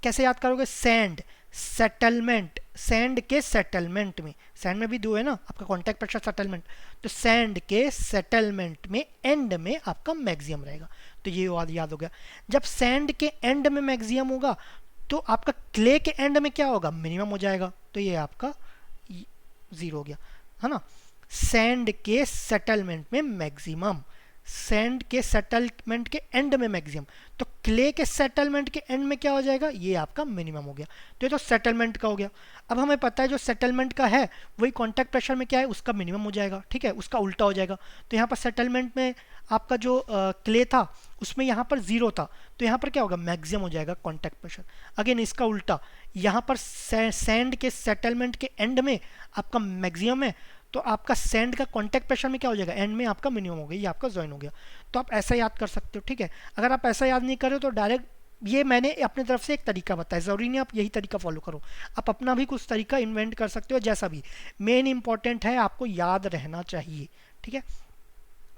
कैसे याद करोगे, सेंड सेटलमेंट, सेंड के सेटलमेंट में, सेंड में भी दो है ना आपका कॉन्टैक्ट प्रेशर सेटलमेंट, तो सेंड के सेटलमेंट में एंड में आपका मैक्सिमम रहेगा। तो ये याद हो गया। जब सेंड के एंड में मैक्सिमम होगा तो आपका क्ले के एंड में क्या होगा, मिनिमम हो जाएगा। तो ये आपका 0 हो गया, है ना। सेंड के सेटलमेंट में मैक्सिमम, सेंड के सेटलमेंट के एंड में मैक्सिमम, तो क्ले के सेटलमेंट के एंड में क्या हो जाएगा, ये आपका मिनिमम हो गया। तो ये तो सेटलमेंट का हो गया। अब हमें पता है जो सेटलमेंट का है वही कॉन्टैक्ट प्रेशर में क्या है, उसका मिनिमम हो जाएगा, ठीक है, उसका उल्टा हो जाएगा। तो यहाँ पर सेटलमेंट में आपका जो क्ले था उसमें यहाँ पर 0 था, तो यहाँ पर क्या होगा, मैक्सिमम हो जाएगा कॉन्टैक्ट प्रेशर। अगेन इसका उल्टा, यहाँ पर सेंड के सेटलमेंट के एंड में आपका मैक्सिमम है, तो आपका सेंड का कॉन्टैक्ट प्रेशर में क्या हो जाएगा, एंड में आपका मिनिमम हो गया, ये आपका ज्वाइन हो गया। तो आप ऐसा याद कर सकते हो, ठीक है। अगर आप ऐसा याद नहीं कर रहे हो तो डायरेक्ट, ये मैंने अपनी तरफ से एक तरीका बताया, ज़रूरी नहीं आप यही तरीका फॉलो करो, आप अपना भी कुछ तरीका इन्वेंट कर सकते हो, जैसा भी। मेन इंपॉर्टेंट है आपको याद रहना चाहिए, ठीक है।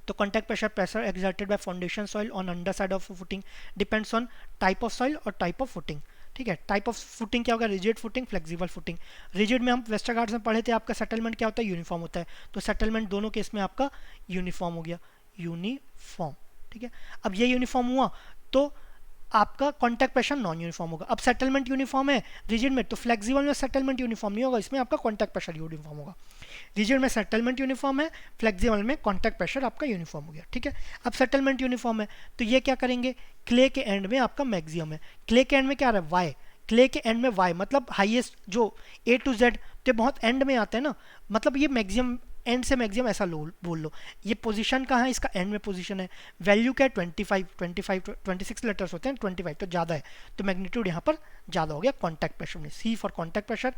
तो contact pressure exerted by foundation soil on under side of footing depends on type of soil और टाइप ऑफ फुटिंग, ठीक है। टाइप ऑफ फुटिंग क्या होगा, rigid footing, flexible footing. Rigid में हम वेस्टरगार्ड्स में पढ़े थे, आपका सेटलमेंट क्या होता है, यूनिफॉर्म होता है, तो सेटलमेंट दोनों केस में आपका यूनिफॉर्म हो गया, यूनिफॉर्म, ठीक है। अब ये यूनिफॉर्म हुआ तो आपका कॉन्टैक्ट प्रेशर नॉन यूनिफॉर्म होगा। अब सेटलमेंट यूनिफॉर्म है रिजिड में, तो फ्लेक्सिबल में सेटलमेंट यूनिफॉर्म नहीं होगा, इसमें आपका कॉन्टैक्ट प्रेशर यूनिफॉर्म होगा। रिजिड में सेटलमेंट यूनिफॉर्म है, फ्लेक्सिबल में कॉन्टैक्ट प्रेशर आपका यूनिफॉर्म हो गया, ठीक है। अब सेटलमेंट यूनिफॉर्म है तो ये क्या करेंगे, क्ले के एंड में आपका मैक्सिमम है, क्ले के एंड में क्या आ रहा है, वाई, क्ले के एंड में वाई मतलब हाईएस्ट, जो ए टू जेड तो बहुत एंड में आते हैं ना, मतलब ये मैक्सिमम, एंड से मैक्सिमम ऐसा बोल लो। ये पोजीशन कहाँ है, इसका एंड में पोजीशन है। वैल्यू क्या है, 26 लेटर्स होते हैं, 25 तो ज़्यादा है, तो मैग्नीट्यूड यहाँ पर ज़्यादा हो गया कॉन्टैक्ट प्रेशर में, सी फॉर कॉन्टैक्ट प्रेशर,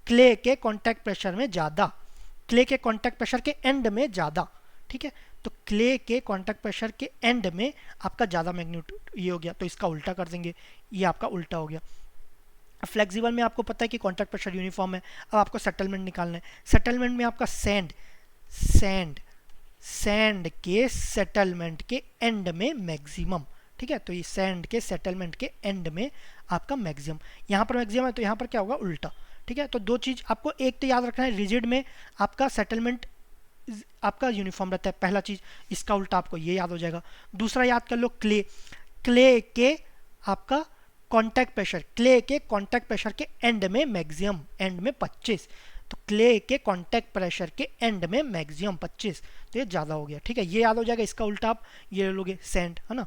क्ले के कॉन्टैक्ट प्रेशर में ज़्यादा, क्ले के कॉन्टैक्ट प्रेशर के एंड में ज़्यादा, ठीक है। तो क्ले के कॉन्टैक्ट प्रेशर के एंड में आपका ज़्यादा मैग्नीट्यूड ये हो गया, तो इसका उल्टा कर देंगे, ये आपका उल्टा हो गया। फ्लेक्सिबल में आपको पता है कि कॉन्टैक्ट प्रेशर यूनिफॉर्म है। अब आपको सेटलमेंट निकालना है, सेटलमेंट में आपका सैंड के सेटलमेंट के एंड में मैक्सिमम, ठीक है। तो ये सैंड के सेटलमेंट के एंड में आपका मैक्सिमम, यहाँ पर मैक्सिमम है तो यहाँ पर क्या होगा, उल्टा, ठीक है। तो दो चीज़ आपको एक तो याद रखना है, रिजिड में आपका सेटलमेंट आपका यूनिफॉर्म रहता है, पहला चीज़, इसका उल्टा आपको ये याद हो जाएगा। दूसरा याद कर लो, क्ले, क्ले के आपका कॉन्टैक्ट प्रेशर, क्ले के कॉन्टैक्ट प्रेशर के एंड में मैक्सिमम, एंड में 25, तो क्ले के कॉन्टैक्ट प्रेशर के एंड में मैक्सिमम 25, तो ये ज़्यादा हो गया, ठीक है, ये याद हो जाएगा। इसका उल्टा आप ये ले लोगे, सेंड, है ना।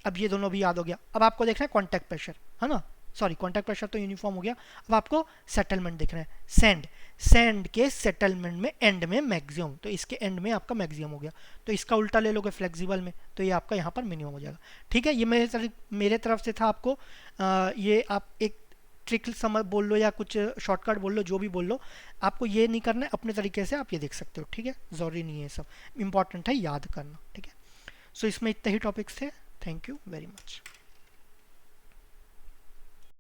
अब ये दोनों भी याद हो गया। अब आपको देखना है कॉन्टैक्ट प्रेशर, है ना, सॉरी कॉन्टैक्ट प्रेशर तो यूनिफॉर्म हो गया। अब आपको सेटलमेंट देखना है, सैंड के सेटलमेंट में एंड में मैक्सिमम, तो इसके एंड में आपका मैक्सिमम हो गया, तो इसका उल्टा ले लोगे फ्लेक्सिबल में, तो ये आपका यहाँ पर मिनिमम हो जाएगा, ठीक है। ये मेरे तरफ से था आपको ये आप एक ट्रिक समझ बोल लो या कुछ शॉर्टकट बोल लो, जो भी बोल लो, आपको ये नहीं करना है, अपने तरीके से आप ये देख सकते हो, ठीक है। ज़रूरी नहीं है, सब इंपॉर्टेंट है याद करना, ठीक है। सो इसमें इतने ही टॉपिक्स थे। Thank you very much.